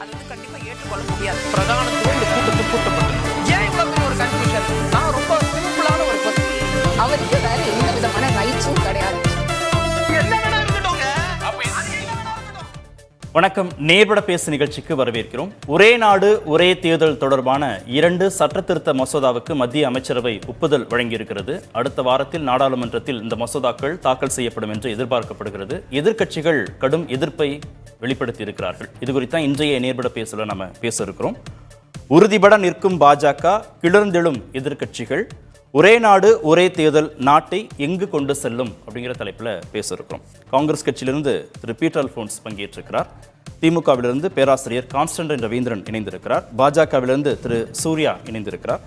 அது கண்டிப்பா ஏற்றுக்கொள்ள முடியாது. பிரதானத்துவம் இந்த கூட்டத்தில் கூட்டப்பட்டது. ஏன் இவ்வளவு பெரிய ஒரு கன்ஃபியூஷன்? நான் ரொம்ப சிம்பிளான ஒரு பர்சன். அவருக்கு வேற எந்த விதமான ரைட்ஸும் கிடையாது. என்ன வேணா இருக்கட்டும்ங்க. வணக்கம். நேர்பட பேசு நிகழ்ச்சிக்கு வரவேற்கிறோம். ஒரே நாடு ஒரே தேர்தல் தொடர்பான 2 சட்டத்திருத்த மசோதாவுக்கு மத்திய அமைச்சரவை ஒப்புதல் வழங்கியிருக்கிறது. அடுத்த வாரத்தில் நாடாளுமன்றத்தில் இந்த மசோதாக்கள் தாக்கல் செய்யப்படும் என்று எதிர்பார்க்கப்படுகிறது. எதிர்க்கட்சிகள் கடும் எதிர்ப்பை வெளிப்படுத்தி இருக்கிறார்கள். இது குறித்தான் இன்றைய நேர்பட பேசல நம்ம பேச இருக்கிறோம். உறுதிபட நிற்கும் பாஜக, கிளர்ந்தெழும் எதிர்க்கட்சிகள், ஒரே நாடு ஒரே தேர்தல் நாட்டை எங்கு கொண்டு செல்லும் அப்படிங்கிற தலைப்பில் பேச இருக்கிறோம். காங்கிரஸ் கட்சியிலிருந்து திரு பீட்டர் அல்போன்ஸ் பங்கேற்றிருக்கிறார். திமுகவிலிருந்து பேராசிரியர் கான்ஸ்டன்டைன் ரவீந்திரன் இணைந்திருக்கிறார். பாஜகவிலிருந்து திரு சூர்யா இணைந்திருக்கிறார்.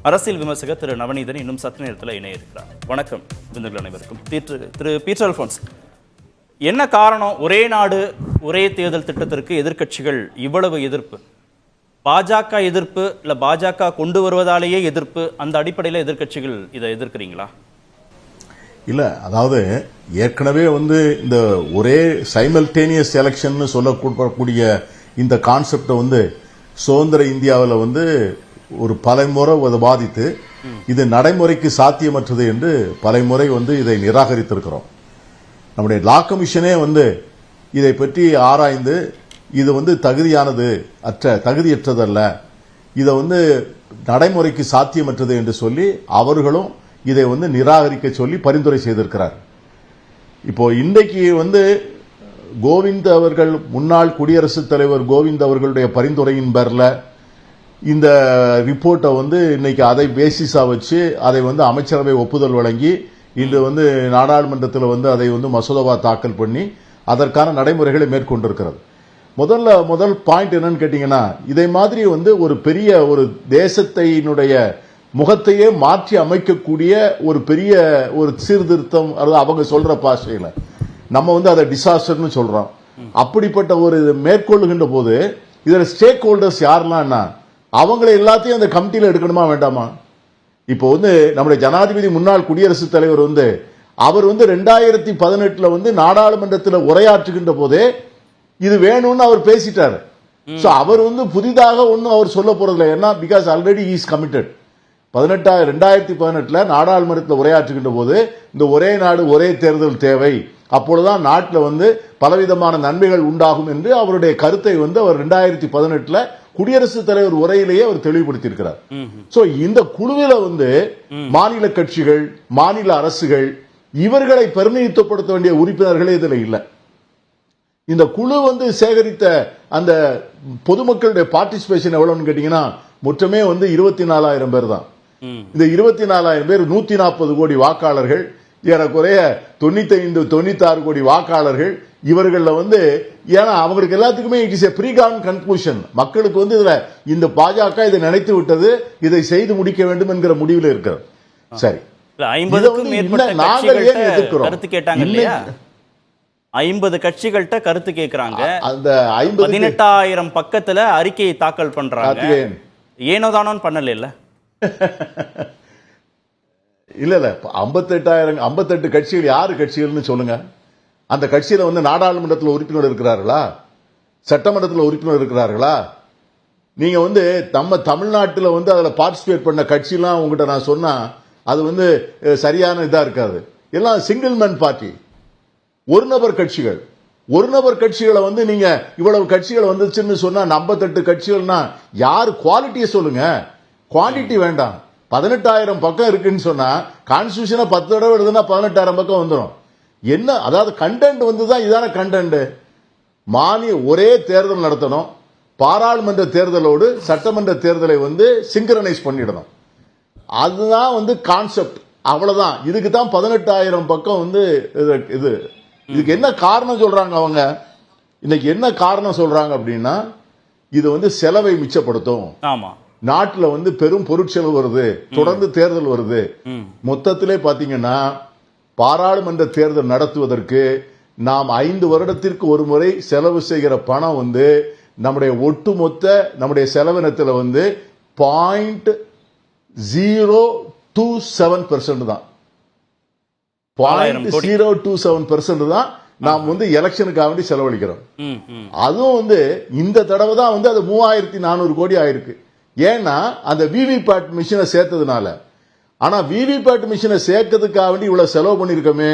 அரசியல் விமர்சகர் திரு நவநீதன் இன்னும் சற்று நேரத்தில் இணைய இருக்கிறார். வணக்கம் விருந்துகள் அனைவருக்கும். திரு பீட்டர் அல்போன்ஸ், என்ன காரணம் ஒரே நாடு ஒரே தேர்தல் திட்டத்திற்கு எதிர்க்கட்சிகள் இவ்வளவு எதிர்ப்பு? பாஜக எதிர்ப்பு இல்ல பாஜக கொண்டு வருவதாலேயே எதிர்ப்பு? அந்த அடிப்படையில் எதிர்க்கட்சிகள் இதை எதிர்க்கிறீங்களா? இல்ல, அதாவது ஏற்கனவே இந்த ஒரே சைமல்டேனியஸ் எலெக்ஷன் சொல்லக்கூடிய இந்த கான்செப்டை சுதந்திர இந்தியாவில் ஒரு பலமுறை பாதித்து இது நடைமுறைக்கு சாத்தியமற்றது என்று பலமுறை இதை நிராகரித்திருக்கிறோம். நம்முடைய லா கமிஷனே இதை பற்றி ஆராய்ந்து இது தகுதியானது தகுதியற்றதல்ல, இதை நடைமுறைக்கு சாத்தியமற்றது என்று சொல்லி அவர்களும் இதை நிராகரிக்க சொல்லி பரிந்துரை செய்திருக்கிறார். இப்போ இன்றைக்கு கோவிந்த் அவர்கள், முன்னாள் குடியரசுத் தலைவர் கோவிந்த் அவர்களுடைய பரிந்துரையின் பேர்ல இந்த ரிப்போர்ட்டை இன்னைக்கு அதை பேசிஸா வச்சு அதை அமைச்சரவை ஒப்புதல் வழங்கி இன்று நாடாளுமன்றத்தில் அதை மசோதாவா தாக்கல் பண்ணி அதற்கான நடைமுறைகளை மேற்கொண்டிருக்கிறது. முதல் பாயிண்ட் என்னன்னு கேட்டீங்கன்னா, இதை மாதிரி ஒரு பெரிய ஒரு தேசத்தினுடைய முகத்தையே மாற்றி அமைக்கக்கூடிய ஒரு பெரிய ஒரு சீர்திருத்தம், அவங்க சொல்ற பாஷையில நம்ம அதை டிசாஸ்டர்னு சொல்றோம். அப்படிப்பட்ட ஒரு மேற்கொள்ளுகின்ற போது இதுல ஸ்டேக் ஹோல்டர்ஸ் யாரெல்லாம், அவங்களை எல்லாத்தையும் அந்த கமிட்டியில எடுக்கணுமா வேண்டாமா? இப்போ நம்முடைய ஜனாதிபதி முன்னாள் குடியரசுத் தலைவர் அவர் 2018 நாடாளுமன்றத்தில் உரையாற்றுகின்ற போதே இது வேணும்னு அவர் பேசிட்டாரு. அவர் புதிதாக ஒன்னும் அவர் சொல்ல போறதில்லை. ஏன்னா பிகாஸ் ஆல்ரெடி இஸ் கமிட்டட். 2018 நாடாளுமன்றத்தில் உரையாற்றுகின்ற போது இந்த ஒரே நாடு ஒரே தேர்தல் தேவை, அப்பொழுதுதான் நாட்டில் பலவிதமான நன்மைகள் உண்டாகும் என்று அவருடைய கருத்தை அவர் 2018 குடியரசுத் தலைவர் உரையிலேயே அவர் தெளிவுபடுத்தியிருக்கிறார். சோ இந்த குழுவில் மாநில கட்சிகள், மாநில அரசுகள், இவர்களை பிரதிநிதித்துவப்படுத்த வேண்டிய உறுப்பினர்களே இதுல இல்லை. இந்த குழு சேகரித்த அந்த பொதுமக்களுடைய பார்ட்டிசிபேஷன் எவ்வளவுன்னு கேட்டீங்கன்னா, மொத்தமே 24,000 பேர் தான். இந்த 24,000 பேர் 140 கோடி வாக்காளர்கள், ஏறக்குறைய 95-96 கோடி வாக்காளர்கள். இவர்கள ஏன்னா அவங்களுக்கு எல்லாத்துக்குமே இட் இஸ் எ ப்ரீகான் கன்க்ளூஷன். மக்களுக்கு இதுல இந்த பாஜக இதை நினைத்து விட்டது, இதை செய்து முடிக்க வேண்டும் என்கிற முடிவில் இருக்கிறது. சரி, 50க்கும் மேற்பட்ட கருத்து கேட்டாங்க இல்லையா? 50 கட்சிகள்கிட்ட கருத்து கேட்கிறாங்க. அந்த 18,000 பக்கத்துல அறிக்கையை தாக்கல் பண்றாங்க. ஏனோதானோன்னு பண்ணல இல்ல இல்ல 58 கட்சிகள் யாரு கட்சிகள்னு சொல்லுங்க. அந்த கட்சியில நாடாளுமன்றத்தில் உறுப்பினர் இருக்கிறார்களா? சட்டமன்றத்தில் உறுப்பினர் இருக்கிறார்களா? நீங்க நம்ம தமிழ்நாட்டில் அதுல பார்ட்டிசிபேட் பண்ண கட்சியெல்லாம் உங்ககிட்ட நான் சொன்னா அது சரியான இதா இருக்காது. எல்லாம் சிங்கிள் மேன் பார்ட்டி, ஒரு நபர் கட்சிகள். ஒரு நபர் கட்சிகளை நீங்க இவ்வளவு கட்சிகள் வந்துச்சுன்னு சொன்னா 58 கட்சிகள்னா யார்? குவாலிட்டியை சொல்லுங்க, குவான்டிட்டி வேண்டாம். 18,000 பக்கம் இருக்குன்னு சொன்னா கான்ஸ்டிடியூஷனை 10 தடவை எழுதுனா 18,000 பக்கம் வந்துடும். என்ன அதாவது கண்டென்ட் தான் இதான கண்டென்ட். ஒரே தேர்தல் நடத்தணும், பாராளுமன்ற தேர்தலோடு சட்டமன்ற தேர்தலை சிங்க்ரனைஸ் பண்ணிடணும். அதுதான் கான்செப்ட். அவ்வளவுதான். இதுக்கு தான் 18,000 பக்கம் இது. இதுக்கு என்ன காரணம் சொல்றாங்க அவங்க? இன்னைக்கு என்ன காரணம் சொல்றாங்க அப்படின்னா, இது செலவை மிச்சப்படுத்தும். ஆமா, நாட்டில் பெரும் பொருட்செலவு வருது, தொடர்ந்து தேர்தல் வருது. மொத்தத்திலே பாத்தீங்கன்னா பாராளுமன்ற தேர்தல் நடத்துவதற்கு நாம் 5 வருடத்திற்கு ஒரு முறை செலவு செய்கிற பணம் நம்முடைய ஒட்டுமொத்த நம்முடைய செலவினத்தில் 0.027% தான். 0.027% தான் நாம் வந்து எலெக்ஷனுக்காக வேண்டி செலவழிக்கிறோம். அதுவும் வந்து இந்த தடவை தான் வந்து அது 3400 கோடி ஆயிருக்கு. ஏன்னா அந்த விவிபேட் மிஷினை சேர்த்ததுனால. ஆனா விவிபேட் மிஷினை சேர்க்கறதுக்காக வேண்டி இவ்வளவு செலவு பண்ணிருக்கோமே,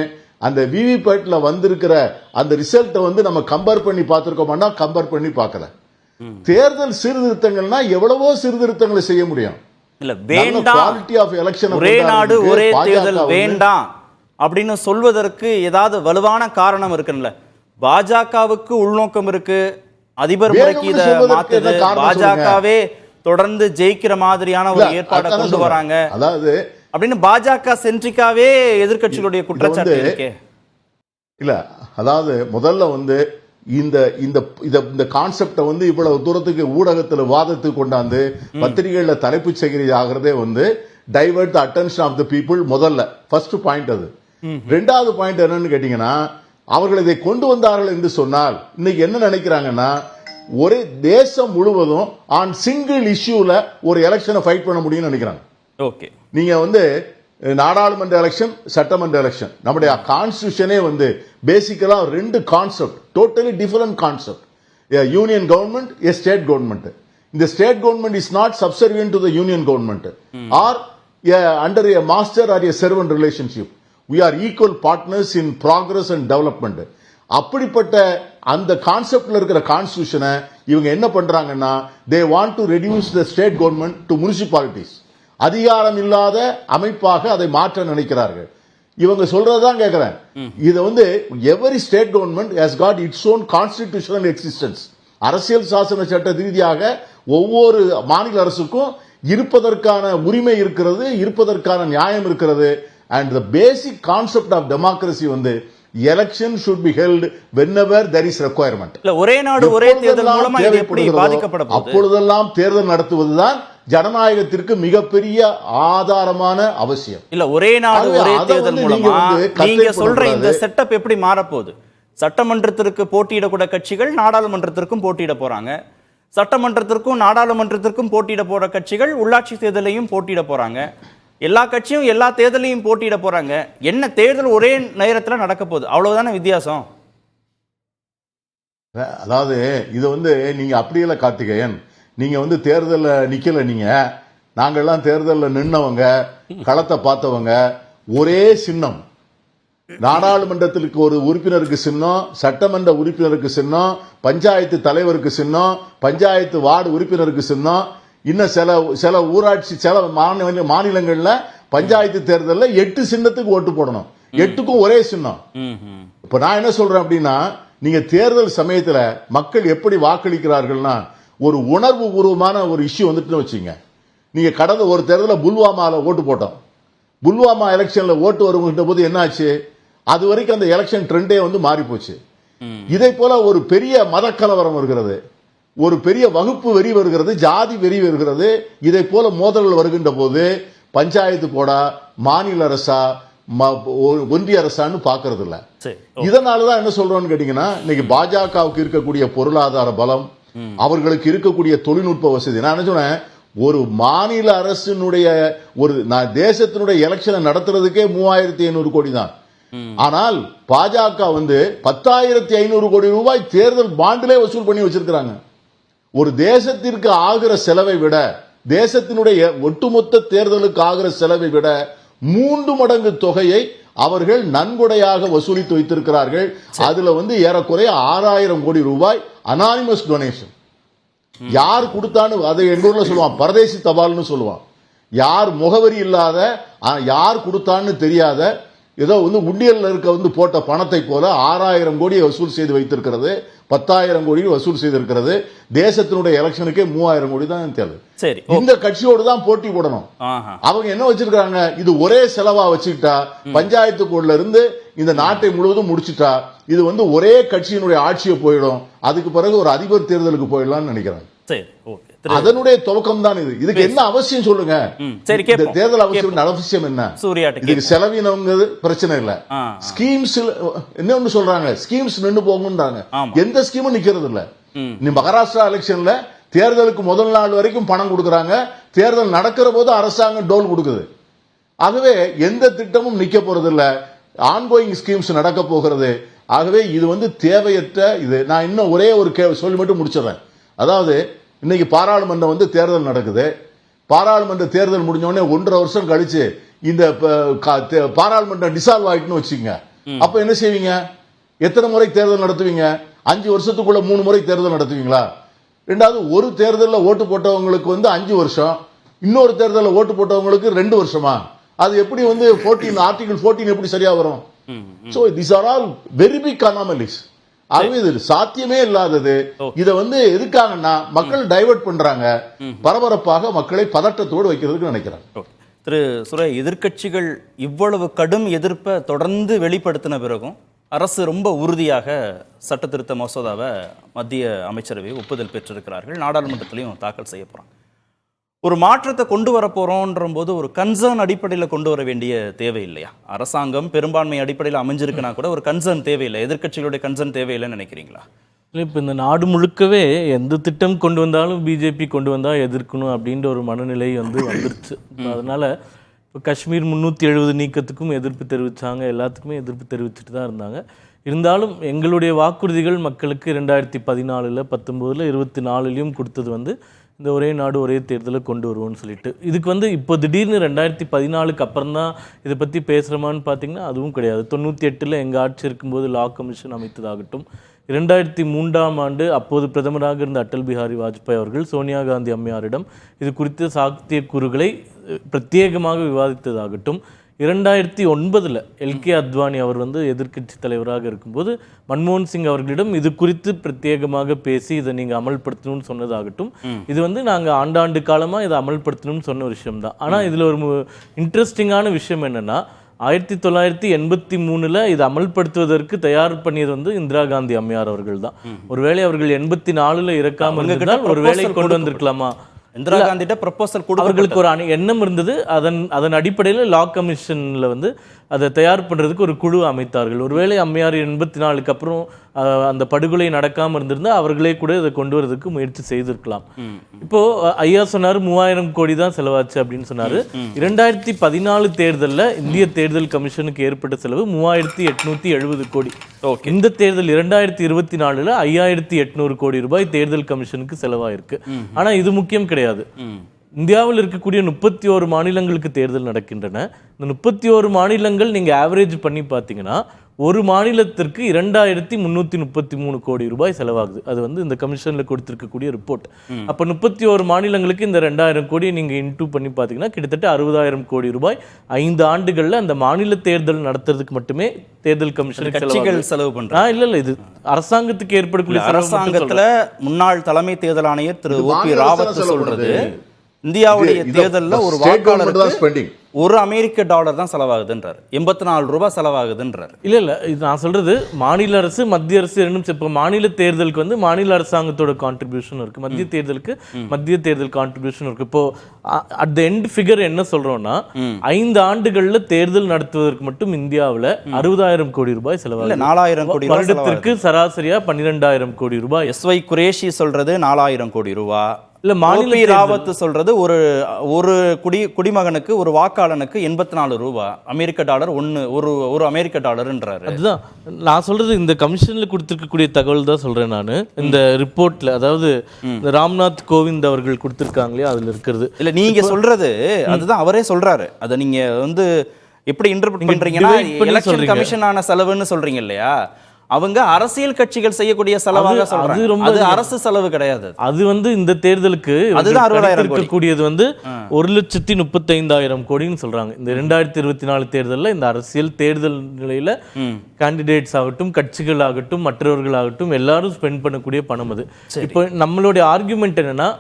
அந்த விவிபேட்ல வந்திருக்கிற அந்த ரிசல்ட்டை வந்து நம்ம கம்பேர் பண்ணி பார்த்திருக்கோம்னா கம்பேர் பண்ணி பார்க்கல. தேர்தல் சீர்திருத்தங்கள்னா எவ்வளவோ சீர்திருத்தங்களை செய்ய முடியும். இல்ல வேண்டாம், குவாலிட்டி ஆஃப் எலெக்ஷன் ஒரே நாடு ஒரே தேர்தல் வேண்டாம் அப்படின்னு சொல்வதற்கு ஏதாவது வலுவான காரணம் இருக்குல்ல? பாஜகவுக்கு உள்நோக்கம் இருக்கு, அதிபர் முறைக்கு இதை மாத்துது, பாஜகவே தொடர்ந்து ஜெயிக்கிற மாதிரியான ஒரு ஏற்பாடை கொண்டு வராங்க அதாவது அப்படின்னு பாஜக சென்ட்ரிக்காவே எதிர்க்கட்சிகளுடைய குற்றச்சாட்டு இருக்கே. இல்ல அதாவது முதல்ல வந்து இந்த இந்த இந்த கான்செப்டை வந்து இவ்வளவு தூரத்துக்கு ஊடகத்துல வாதத்துக்கு கொண்டாந்து பத்திரிகைகள்ல தலைப்புச் செய்தி ஆகிறதே வந்து divert the attention of the people. முதல்ல ஃபர்ஸ்ட் பாயிண்ட் அது. ரெண்டாவது பாயிண்ட் என்னன்னு கேட்டீங்கன்னா, அவர்கள் இதை கொண்டு வந்தார்கள் என்று சொன்னால் இன்னைக்கு என்ன நினைக்கிறாங்கன்னா, ஒரே தேசம் முழுவதும் ஆன் சிங்கிள் இஷ்யூல ஒரு எலெக்ஷனை ஃபைட் பண்ண முடியும்னு நினைக்கிறாங்க. ஓகே, நீங்க வந்து நாடாளுமன்ற எலெக்ஷன், சட்டமன்ற எலெக்ஷன், நம்முடைய கான்ஸ்டிடியூஷனே வந்து பேசிக்கலா ரெண்டு concept, totally different concept. Union government, a state government. இந்த state government is not subservient to the union government or under a master or a servant relationship. We are equal partners in progress and development. அப்படிப்பட்ட அந்த கான்செப்ட்ல இருக்கிற கான்ஸ்டிடியூஷனை இவங்க என்ன பண்றாங்கன்னா, they want to reduce the state government to municipalities. அதிகாரம் இல்லாத அமைப்பாக அதை மாற்ற நினைக்கிறார்கள். இவங்க சொல்றதுதான் கேட்கிறேன். இது வந்து every state government has got its own constitutional existence. அரசியல் சாசன சட்ட ரீதியாக ஒவ்வொரு மாநில அரசுக்கும் இருப்பதற்கான உரிமை இருக்கிறது, இருப்பதற்கான நியாயம் இருக்கிறது. And the basic concept of democracy வந்து election should be held whenever there is requirement. இல்ல ஒரே நாடு ஒரே தேர்தல் மூலமா இது எப்படி பாதிக்கப்பட போகுது? அப்பொழுதெல்லாம் தேர்தல் நடத்துவதுதான் ஜனநாயகத்திற்கு மிகப்பெரிய ஆதாரமான அவசியம். இல்ல ஒரே நாடு ஒரே தேர்தல் மூலமா நீங்க சொல்ற இந்த செட்டப் எப்படி மாறப்போகுது? சட்டமன்றத்திற்கு போட்டியிடக்கூடிய கட்சிகள் நாடாளுமன்றத்திற்கும் போட்டியிட போறாங்க, சட்டமன்றத்திற்கும் நாடாளுமன்றத்திற்கும் போட்டியிட போற கட்சிகள் உள்ளாட்சி தேர்தலையும் போட்டியிட போறாங்க, எல்லா கட்சியும் எல்லா தேர்தலையும் போட்டியிட போறாங்க. என்ன தேர்தல் ஒரே நேரத்தில் நடக்க போகுது, அவ்வளவுதானே வித்தியாசம். அதாவது இது வந்து நீங்க அப்படியெல்லாம் கார்த்திகேயன், நீங்க வந்து தேர்தல்ல நிக்கல, நீங்க நாங்கெல்லாம் தேர்தல்ல நின்னவங்க, களத்தை பார்த்தவங்க. ஒரே சின்னம், நாடாளுமன்றத்திற்கு ஒரு உறுப்பினருக்கு சின்னம், சட்டமன்ற உறுப்பினருக்கு சின்னம், பஞ்சாயத்து தலைவருக்கு சின்னம், பஞ்சாயத்து வார்டு உறுப்பினருக்கு சின்னம், இன்னும் சில ஊராட்சி சில மாநிலங்கள்ல பஞ்சாயத்து தேர்தலில் 8 சின்னத்துக்கு ஓட்டு போடணும், 8க்கும் ஒரே சின்னம். இப்ப நான் என்ன சொல்றேன் அப்படின்னா, நீங்க தேர்தல் சமயத்துல மக்கள் எப்படி வாக்களிக்கிறார்கள்னா, ஒரு உணர்வு பூர்வமான ஒரு இஷ்யூ வந்துட்டு வச்சுங்க. நீங்க கடந்த ஒரு தேர்தலில் புல்வாமால ஓட்டு போட்டோம். புல்வாமா எலெக்ஷன்ல ஓட்டு வருகின்ற போது என்ன ஆச்சு? அது வரைக்கும் அந்த எலெக்ஷன் ட்ரெண்டே வந்து மாறி போச்சு. இதை போல ஒரு பெரிய மத கலவரம் வருகிறது, ஒரு பெரிய வகுப்பு வெறி வருகிறது, ஜாதி வெறி வருகிறது. இதை போல மோதல்கள் வருகின்ற போது பஞ்சாயத்து போடா, மாநில அரசா, ஒன்றிய அரசான்னு பாக்குறது இல்ல. இதனாலதான் என்ன சொல்றோம்னு கேட்டீங்கன்னா, இன்னைக்கு பாஜகவுக்கு இருக்கக்கூடிய பொருளாதார பலம், அவர்களுக்கு இருக்கக்கூடிய தொழில்நுட்ப வசதி. நான் என்ன சொன்னேன், ஒரு மாநில அரசினுடைய ஒரு தேசத்தினுடைய எலெக்ஷனை நடத்துறதுக்கே 3500 கோடி தான். ஆனால் பாஜக வந்து 10,500 கோடி ரூபாய் தேர்தல் பாண்டிலே வசூல் பண்ணி வச்சிருக்கிறாங்க. ஒரு தேசத்திற்கு ஆகிற செலவை விட, தேசத்தினுடைய ஒட்டுமொத்த தேர்தலுக்கு ஆகிற செலவை விட 3 மடங்கு தொகையை அவர்கள் நன்கொடையாக வசூலித்து வைத்திருக்கிறார்கள். அதுல வந்து ஏறக்குறைய 6,000 கோடி ரூபாய் அனானிமஸ் டொனேஷன். யார் கொடுத்தான்னு அதை எங்க ஊர்ல சொல்லுவான், பரதேசி தபால்னு சொல்லுவான். யார் முகவரி இல்லாத, யார் கொடுத்தான்னு தெரியாத, ஏதோ வந்து உண்டியல்ல இருக்க வந்து போட்ட பணத்தை போல 6,000 கோடியை வசூல் செய்து வைத்திருக்கிறது, 10,000 கோடி வசூல் செய்திருக்கிறது. தேசத்தினுடைய எலெக்ஷனுக்கே 3,000 கோடி தான் தேவை. சரி, இந்த கட்சியோடு தான் போட்டி போடணும். அவங்க என்ன வச்சிருக்காங்க, இது ஒரே செலவா வச்சுக்கிட்டா, பஞ்சாயத்து போர்டுல இருந்து இந்த நாட்டை முழுவதும் முடிச்சுட்டா, இது வந்து ஒரே கட்சியினுடைய ஆட்சியை போயிடும். அதுக்கு பிறகு ஒரு அதிபர் தேர்தலுக்கு போயிடலாம்னு நினைக்கிறேன். சரி, ஓகே. அதனுடைய துவக்கம் தான் இது. இதுக்கு என்ன அவசியம் சொல்லுங்க? தேர்தல் அவசியம் என்ன? இதுக்கு செலவினங்கிறது பிரச்சனை இல்ல. ஸ்கீம்ஸ் என்ன சொல்றாங்க, ஸ்கீம்ஸ் நின்று போகுன்றாங்க. எந்த ஸ்கீமும் நிக்கிறது இல்ல. நீ மகாராஷ்டிரா எலெக்ஷன்ல தேர்தலுக்கு முதல் நாள் வரைக்கும் பணம் கொடுக்கறாங்க, தேர்தல் நடக்கிற போது அரசாங்கம் டோல் கொடுக்குது. ஆகவே எந்த திட்டமும் நிக்க போறது இல்ல. ஆன்கோயிங் ஸ்கீம்ஸ் நடக்க போகிறது. ஆகவே இது வந்து தேவையற்ற இது. நான் இன்னும் ஒரே ஒரு சொல்லி மட்டும் முடிச்சிடறேன். அதாவது இன்னைக்கு பாராளுமன்றம் வந்து தேர்தல் நடக்குது. பாராளுமன்ற தேர்தல் முடிஞ்ச உடனே 1.5 வருஷம் கழிச்சு இந்த பாராளுமன்றம் டிசால்வ் ஆயிட்டுன்னு வச்சுக்கோங்க. அப்ப என்ன செய்வீங்க? எத்தனை முறை தேர்தல் நடத்துவீங்க? 5 வருஷத்துக்குள்ள 3 முறை தேர்தல் நடத்துவீங்களா? ரெண்டாவது, ஒரு தேர்தலில் ஓட்டு போட்டவங்களுக்கு வந்து 5 வருஷம், இன்னொரு தேர்தலில் ஓட்டு போட்டவங்களுக்கு 2 வருஷமா? அது எப்படி வந்து ஆர்டிகல் 14 எப்படி சரியா வரும்? So these are all very big anomalies. ஆகவே இது சாத்தியமே இல்லாதது. இதை வந்து எதுக்காகன்னா மக்கள் டைவர்ட் பண்றாங்க, பரபரப்பாக மக்களை பதட்டத்தோடு வைக்கிறதுக்கு நினைக்கிறாங்க. திரு சுரே, எதிர்க்கட்சிகள் இவ்வளவு கடும் எதிர்ப்பை தொடர்ந்து வெளிப்படுத்தின பிறகும் அரசு ரொம்ப உறுதியாக சட்ட திருத்த மசோதாவை மத்திய அமைச்சரவை ஒப்புதல் பெற்றிருக்கிறார்கள். நாடாளுமன்றத்திலையும் தாக்கல் செய்ய போறாங்க. ஒரு மாற்றத்தை கொண்டு வர போறோன்ற போது ஒரு கன்சர்ன் அடிப்படையில் கொண்டு வர வேண்டிய தேவை இல்லையா? அரசாங்கம் பெரும்பான்மை அடிப்படையில் அமைஞ்சிருக்குன்னா கூட ஒரு கன்சர்ன் தேவையில்லை, எதிர்க்கட்சிகளுடைய கன்சர்ன் தேவையில்லைன்னு நினைக்கிறீங்களா? இல்லை, இப்போ இந்த நாடு முழுக்கவே எந்த திட்டம் கொண்டு வந்தாலும் பிஜேபி கொண்டு வந்தால் எதிர்க்கணும் அப்படின்ற ஒரு மனநிலை வந்துருச்சு. அதனால இப்போ காஷ்மீர் 370 நீக்கத்துக்கும் எதிர்ப்பு தெரிவித்தாங்க, எல்லாத்துக்குமே எதிர்ப்பு தெரிவிச்சுட்டு தான் இருந்தாங்க. இருந்தாலும் எங்களுடைய வாக்குறுதிகள் மக்களுக்கு 2014, 19, 24 கொடுத்தது வந்து இந்த ஒரே நாடு ஒரே தேர்தலை கொண்டு வருவோம்னு சொல்லிட்டு. இதுக்கு இப்போ திடீர்னு 2014 அப்புறம் தான் இதை பற்றி பேசுகிறோமான்னு பார்த்தீங்கன்னா அதுவும் கிடையாது. 98 எங்கள் ஆட்சி இருக்கும்போது லா கமிஷன் அமைத்ததாகட்டும், 2003ஆம் ஆண்டு அப்போது பிரதமராக இருந்த அடல் பிஹாரி வாஜ்பாய் அவர்கள் சோனியா காந்தி அம்மையாரிடம் இது குறித்த சாத்தியக்கூறுகளை பிரத்யேகமாக விவாதித்ததாகட்டும், 2009 எல்கே அத்வானி அவர் எதிர்க்கட்சி தலைவராக இருக்கும்போது மன்மோகன் சிங் அவர்களிடம் இது குறித்து பிரத்யேகமாக பேசி இதை நீங்கள் அமல்படுத்தணும்னு சொன்னதாகட்டும், இது நாங்கள் ஆண்டாண்டு காலமாக இதை அமல்படுத்தணும்னு சொன்ன ஒரு விஷயம் தான். ஆனால் இதில் ஒரு இன்ட்ரெஸ்டிங்கான விஷயம் என்னென்னா, 1983 இதை அமல்படுத்துவதற்கு தயார் பண்ணியது இந்திரா காந்தி அம்மையார் அவர்கள் தான். ஒருவேளை அவர்கள் 84 இறக்காமல் இருந்தால் ஒரு வேலை கொண்டு வந்திருக்கலாமா? இந்திரா காந்திட்ட ப்ரொபோசல் அவர்களுக்கு ஒரு எண்ணம் இருந்தது. அதன் அடிப்படையில் லா கமிஷனில் அதை தயார் பண்ணுறதுக்கு ஒரு குழு அமைத்தார்கள். ஒருவேளை அம்மையார் 84க்கு அப்புறம் அந்த படுகொலை நடக்காமல் இருந்திருந்தால் அவர்களே கூட இதை கொண்டு வரதுக்கு முயற்சி செய்திருக்கலாம். இப்போ ஐயா சொன்னார் 3000 கோடி தான் செலவாச்சு அப்படின்னு சொன்னார். 2014 தேர்தலில் இந்திய தேர்தல் கமிஷனுக்கு ஏற்பட்ட செலவு 3870 கோடி. இந்த தேர்தல் 2024 5800 கோடி ரூபாய் தேர்தல் கமிஷனுக்கு செலவாயிருக்கு. ஆனா இது முக்கியம் கிடையாது. இந்தியாவில் இருக்கக்கூடிய 31 மாநிலங்களுக்கு தேர்தல் நடக்கின்றன. இந்த 31 மாநிலங்கள் நீங்க ஆவரேஜ் பண்ணி பார்த்தீங்கன்னா ஒரு மாநிலத்திற்கு 2333 கோடி ரூபாய் செலவாகுது. அது இந்த கமிஷன்ல கொடுத்திருக்கக்கூடிய ரிப்போர்ட். அப்ப 31 மாநிலங்களுக்கு இந்த 2000 கோடியை நீங்க இன்டூ பண்ணி பார்த்தீங்கன்னா கிட்டத்தட்ட 60,000 கோடி ரூபாய் 5 ஆண்டுகள்ல அந்த மாநில தேர்தல் நடத்துறதுக்கு மட்டுமே தேர்தல் கமிஷன் செலவு பண்றாங்க. இல்ல இது அரசாங்கத்துக்கு ஏற்படக்கூடிய அரசாங்கத்துல முன்னாள் தலைமை தேர்தல் ஆணையர் திரு ஓபி ராவத் சொல்றது, இந்தியாவுடைய தேர்தலில் ஒரு வாக்காளருக்கு $1 அமெரிக்க தான் செலவாகுதுன்றார், 84 ரூபாய் செலவாகுதுன்றார். இல்ல இது நான் சொல்றது மாநில அரசு மத்திய அரசு ரெண்டும். இப்போ மாநில தேர்தலுக்கு மாநில அரசாங்கத்தோட கான்ட்ரிபியூஷன் இருக்கு, மத்திய தேர்தலுக்கு மத்திய தேர்தல் கான்ட்ரிபியூஷன் இருக்கு. இப்போ அட் த எண்ட் ஃபிகர் என்ன சொல்றோம்னா 5 ஆண்டுகள்ல தேர்தல் நடத்துவதற்கு மட்டும் இந்தியாவில் 60,000 கோடி ரூபாய் செலவாகுது. 4,000 கோடி வருடத்திற்கு சராசரியா 12,000 கோடி ரூபாய். எஸ்ஒய் குரேஷி சொல்றது 4,000 கோடி ரூபாய். இல்ல மாநில ராவத் சொல்றது ஒரு குடிமகனுக்கு ஒரு வாக்காளனுக்கு 84 ரூபாய் அமெரிக்க டாலர், ஒரு அமெரிக்க டாலர்ன்றாரு. அதுதான் நான் சொல்றது, இந்த கமிஷன்ல கொடுத்திருக்கக்கூடிய தகவல் தான் சொல்றேன் நான். இந்த ரிப்போர்ட்ல, அதாவது இந்த ராம்நாத் கோவிந்த் அவர்கள் கொடுத்திருக்காங்களே அதுல இருக்கிறது. இல்ல நீங்க சொல்றது அதுதான் அவரே சொல்றாரு. அதை நீங்க எப்படி இன்டர்பிரட் பண்றீங்கன்னா எலெக்ஷன் கமிஷனான செலவுன்னு சொல்றீங்க இல்லையா? அவங்க அரசியல் கட்சிகள் செய்யக்கூடிய செலவாக சொல்றாங்க. அது அரசு செலவு கிடையாது. அது இந்த தேர்தலுக்கு அதுதான் 60,000 கூடியது 1,35,000 கோடின்னு சொல்றாங்க. இந்த 2024 தேர்தலில் இந்த அரசியல் தேர்தல் நிலையில கேண்டிடேட்ஸ் ஆகட்டும், கட்சிகள் ஆகட்டும், மற்றவர்களாகட்டும் எல்லாரும் ஸ்பெண்ட் பண்ணக்கூடிய பணம் அது. இப்போ நம்மளுடைய ஆர்குமெண்ட் என்னன்னா,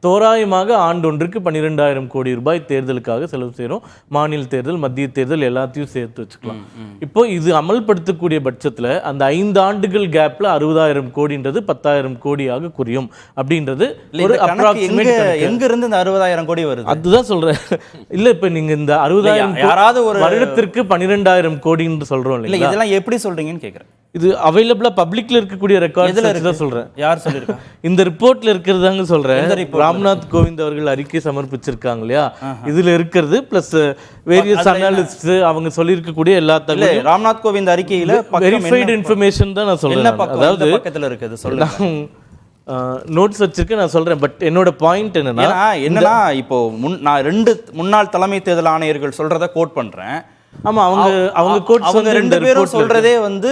தோராயமாக ஆண்டொன்றுக்கு 12,000 கோடி ரூபாய் தேர்தலுக்காக செலவு செய்கிறோம். மாநில தேர்தல், மத்திய தேர்தல் எல்லாத்தையும் சேர்த்து வச்சுக்கலாம். இப்போ இது அமல்படுத்தக்கூடிய பட்சத்தில் அந்த 5 ஆண்டுகள் கேப்ல 60,000 கோடின்றது 10,000 கோடியாக குறையும் அப்படின்றது ஒரு அப்ராக்சிமேட். எங்க இருந்து இந்த 60,000 கோடி வருது? அதுதான் சொல்றேன். இல்ல இப்ப நீங்க இந்த 60,000 யாராவது ஒரு வருடத்திற்கு 12,000 கோடின்னு சொல்றோம் இல்ல, இதெல்லாம் எப்படி சொல்றீங்கன்னு கேக்குறேன். இது அவைலபிளா பப்ளிக்ல இருக்கக்கூடிய ரெக்கார்ட்ஸ் தான் சொல்றேன். யார் சொல்லிருக்கா? இந்த ரிப்போர்ட்ல இருக்கிறதாங்க சொல்றேன். ராம்நாத் கோவிந்த் அவர்கள் அறிக்கை சமர்ப்பிச்சிருக்காங்க இல்லையா, இதுல இருக்கிறது பிளஸ் வேரியஸ் அனாலிஸ்ட் அவங்க சொல்லியிருக்கக்கூடிய எல்லா தகவலும் ராம்நாத் கோவிந்த் அறிக்கையில வெரிஃபைடு இன்ஃபர்மேஷன் தான் நான் சொல்றேன். அதாவது பக்கத்துல இருக்குது சொல்லுங்க. நோட்ஸ் வச்சிருக்கேன் நான் சொல்றேன். பட் என்னோட பாயிண்ட் என்னன்னா இப்போ நான் 2 முன்னாள் தலைமை தேர்தல் ஆணையர்கள் சொல்றத கோட் பண்றேன். ஆமா, அவங்க கோட்ஸ் வந்து 2 பேரும் சொல்றதே வந்து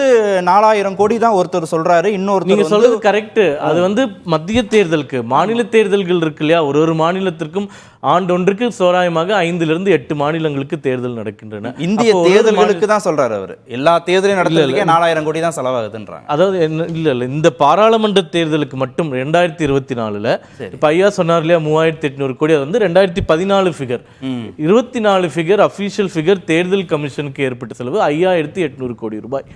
4000 கோடி தான் ஒருத்தர் சொல்றாரு, இன்னொரு நீங்க சொல்றது கரெக்ட். அது வந்து மத்திய தேர்தலுக்கு, மாநில தேர்தல்கள் இருக்கு இல்லையா, ஒரு மாநிலத்திற்கும் ஆண்டொன்றுக்கு தோராயமாக 5 to 8 மாநிலங்களுக்கு தேர்தல் நடக்கின்றன. இந்திய தேர்தல்களுக்கு தான் சொல்றாரு அவர். எல்லா தேர்தலையும் நடத்துறதுக்கே 4000 கோடி தான் செலவாகுதுன்றாங்க. அதாவது இல்ல இந்த பாராளுமன்ற தேர்தலுக்கு மட்டும் 2024ல இப்ப ஐயா சொன்னார் இல்லையா 3800 கோடி, அது வந்து 2014 ஃபிகர். 24 ஃபிகர் அபிஷியல் ஃபிகர் தேர்தல் கமிஷனுக்கு ஏற்பட்ட செலவு 5800 கோடி ரூபாய்.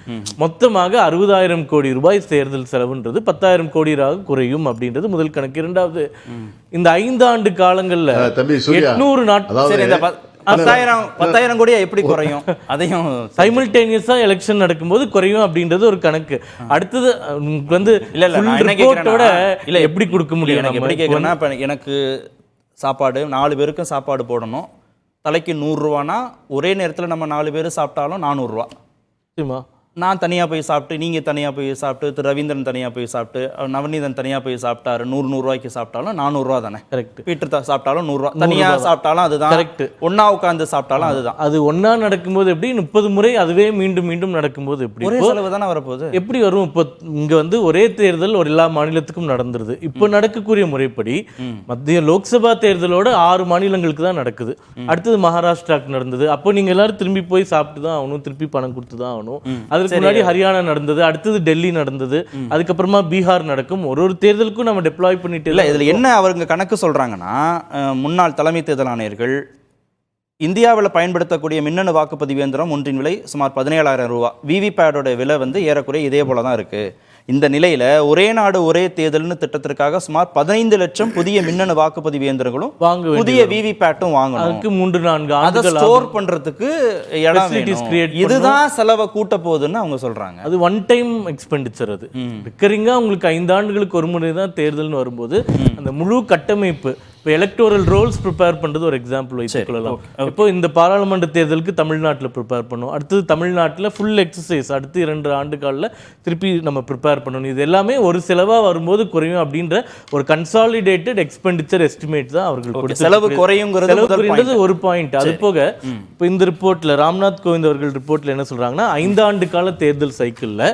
மொத்தமாக 60,000 கோடி ரூபாய் தேர்தல் செலவுன்றது 10,000 கோடியாக குறையும் அப்படின்றது முதல் கணக்கு. இரண்டாவது, இந்த 5 ஆண்டு காலங்கள்ல 800 நாட்கள் 10,000 கோடியா எப்படி குறையும்? அதையும் சைமல்டேனியஸா எலெக்ஷன் நடக்கும்போது குறையும் அப்படின்றது ஒரு கணக்கு. அடுத்தது வந்து எப்படி கொடுக்க முடியும்? எனக்கு எப்படி கேட்கறேன்னா, எனக்கு சாப்பாடு 4 பேருக்கும் சாப்பாடு போடணும், தலைக்கு 100 ரூபானா ஒரே நேரத்தில் நம்ம 4 பேர் சாப்பிட்டாலும் 400 ரூபா. சரிமா, நான் தனியாக போய் சாப்பிட்டு, நீங்கள் தனியாக போய் சாப்பிட்டு, திரு ரவீந்திரன் தனியாக போய் சாப்பிட்டு, நவநீதன் தனியாக போய் சாப்பிட்டாரு 100 ரூபாய்க்கு சாப்பிட்டாலும் 400 ரூபா தானே. கரெக்ட். பீட்டர் சாப்பிட்டாலும் 100 ரூபா, தனியாக சாப்பிட்டாலும் அதுதான். கரெக்ட். ஒன்னா உட்காந்து சாப்பிட்டாலும் அதுதான். அது ஒன்னா நடக்கும்போது எப்படி 30 முறை அதுவே மீண்டும் மீண்டும் நடக்கும்போது எப்படி ஒரே செலவு தானே வரப்போகுது? எப்படி வரும்? இப்போ இங்க வந்து ஒரே தேர்தல் ஒரு எல்லா மாநிலத்துக்கும் நடந்துருது. இப்போ நடக்கக்கூடிய முறைப்படி மத்திய லோக்சபா தேர்தலோட 6 மாநிலங்களுக்கு தான் நடக்குது. அடுத்தது மகாராஷ்டிராவுக்கு நடந்தது. அப்போ நீங்க எல்லாரும் திரும்பி போய் சாப்பிட்டு தான் ஆகணும், திருப்பி பணம் கொடுத்து தான் ஆகணும். அதுக்கு முன்னாடி ஹரியானா நடந்தது, அடுத்தது டெல்லி நடந்தது, அதுக்கப்புறமா பீகார் நடக்கும். ஒரு தேர்தலுக்கும் நம்ம டெப்ளாய் பண்ணிட்டு இல்லை. இதுல என்ன அவங்க கணக்கு சொல்றாங்கன்னா, முன்னாள் தலைமை தேர்தல் ஆணையர்கள் இந்தியாவில் பயன்படுத்தக்கூடிய மின்னணு வாக்குப்பதிவு இயந்திரம் ஒன்றின் விலை சுமார் 17,000 ரூபா. விவிபேடோட விலை வந்து ஏறக்குறைய இதே போல தான் இருக்கு. இந்த நிலையில ஒரே நாடு ஒரே தேர்தல்னு திட்டத்திற்காக சுமார் 15 லட்சம் புதிய மின்னணு வாக்குப்பதிவு இயந்திரங்களும் புதிய விவிபேட்டும் வாங்கணும். அதுக்கு 3-4 ஆண்டுகள் ஸ்டோர் பண்றதுக்கு இடம் வேணும். இதுதான் செலவை கூட்ட போகுதுன்னு அவங்க சொல்றாங்க. அது ஒன் டைம் எக்ஸ்பெண்டிச்சர். அது ரிக்கரிங்கா உங்களுக்கு 5 ஆண்டுகளுக்கு ஒரு முறை தான் தேர்தல்னு வரும்போது அந்த முழு கட்டமைப்பு, இப்போ எலக்டோரல் ரோல்ஸ் ப்ரிப்பேர் பண்ணுறது ஒரு எக்ஸாம்பிள் வைத்துக்கொள்ளலாம். இப்போ இந்த பாராளுமன்ற தேர்தலுக்கு தமிழ்நாட்டில் ப்ரிப்பேர் பண்ணணும், அடுத்தது தமிழ்நாட்டில் ஃபுல் எக்ஸசைஸ் அடுத்து 2 ஆண்டுகளில் திருப்பி நம்ம ப்ரிப்பேர் பண்ணணும். இது எல்லாமே ஒரு செலவாக வரும்போது குறையும் அப்படின்ற ஒரு கன்சாலிடேட்டட் எக்ஸ்பெண்டிச்சர் எஸ்டிமேட் தான் அவர்கள் செலவு குறையுங்கிறது ஒரு பாயிண்ட். அது போக இப்போ இந்த ரிப்போர்ட்டில் ராம்நாத் கோவிந்த் அவர்கள் ரிப்போர்ட்டில் என்ன சொல்கிறாங்கன்னா, 5 ஆண்டு கால தேர்தல் சைக்கிளில்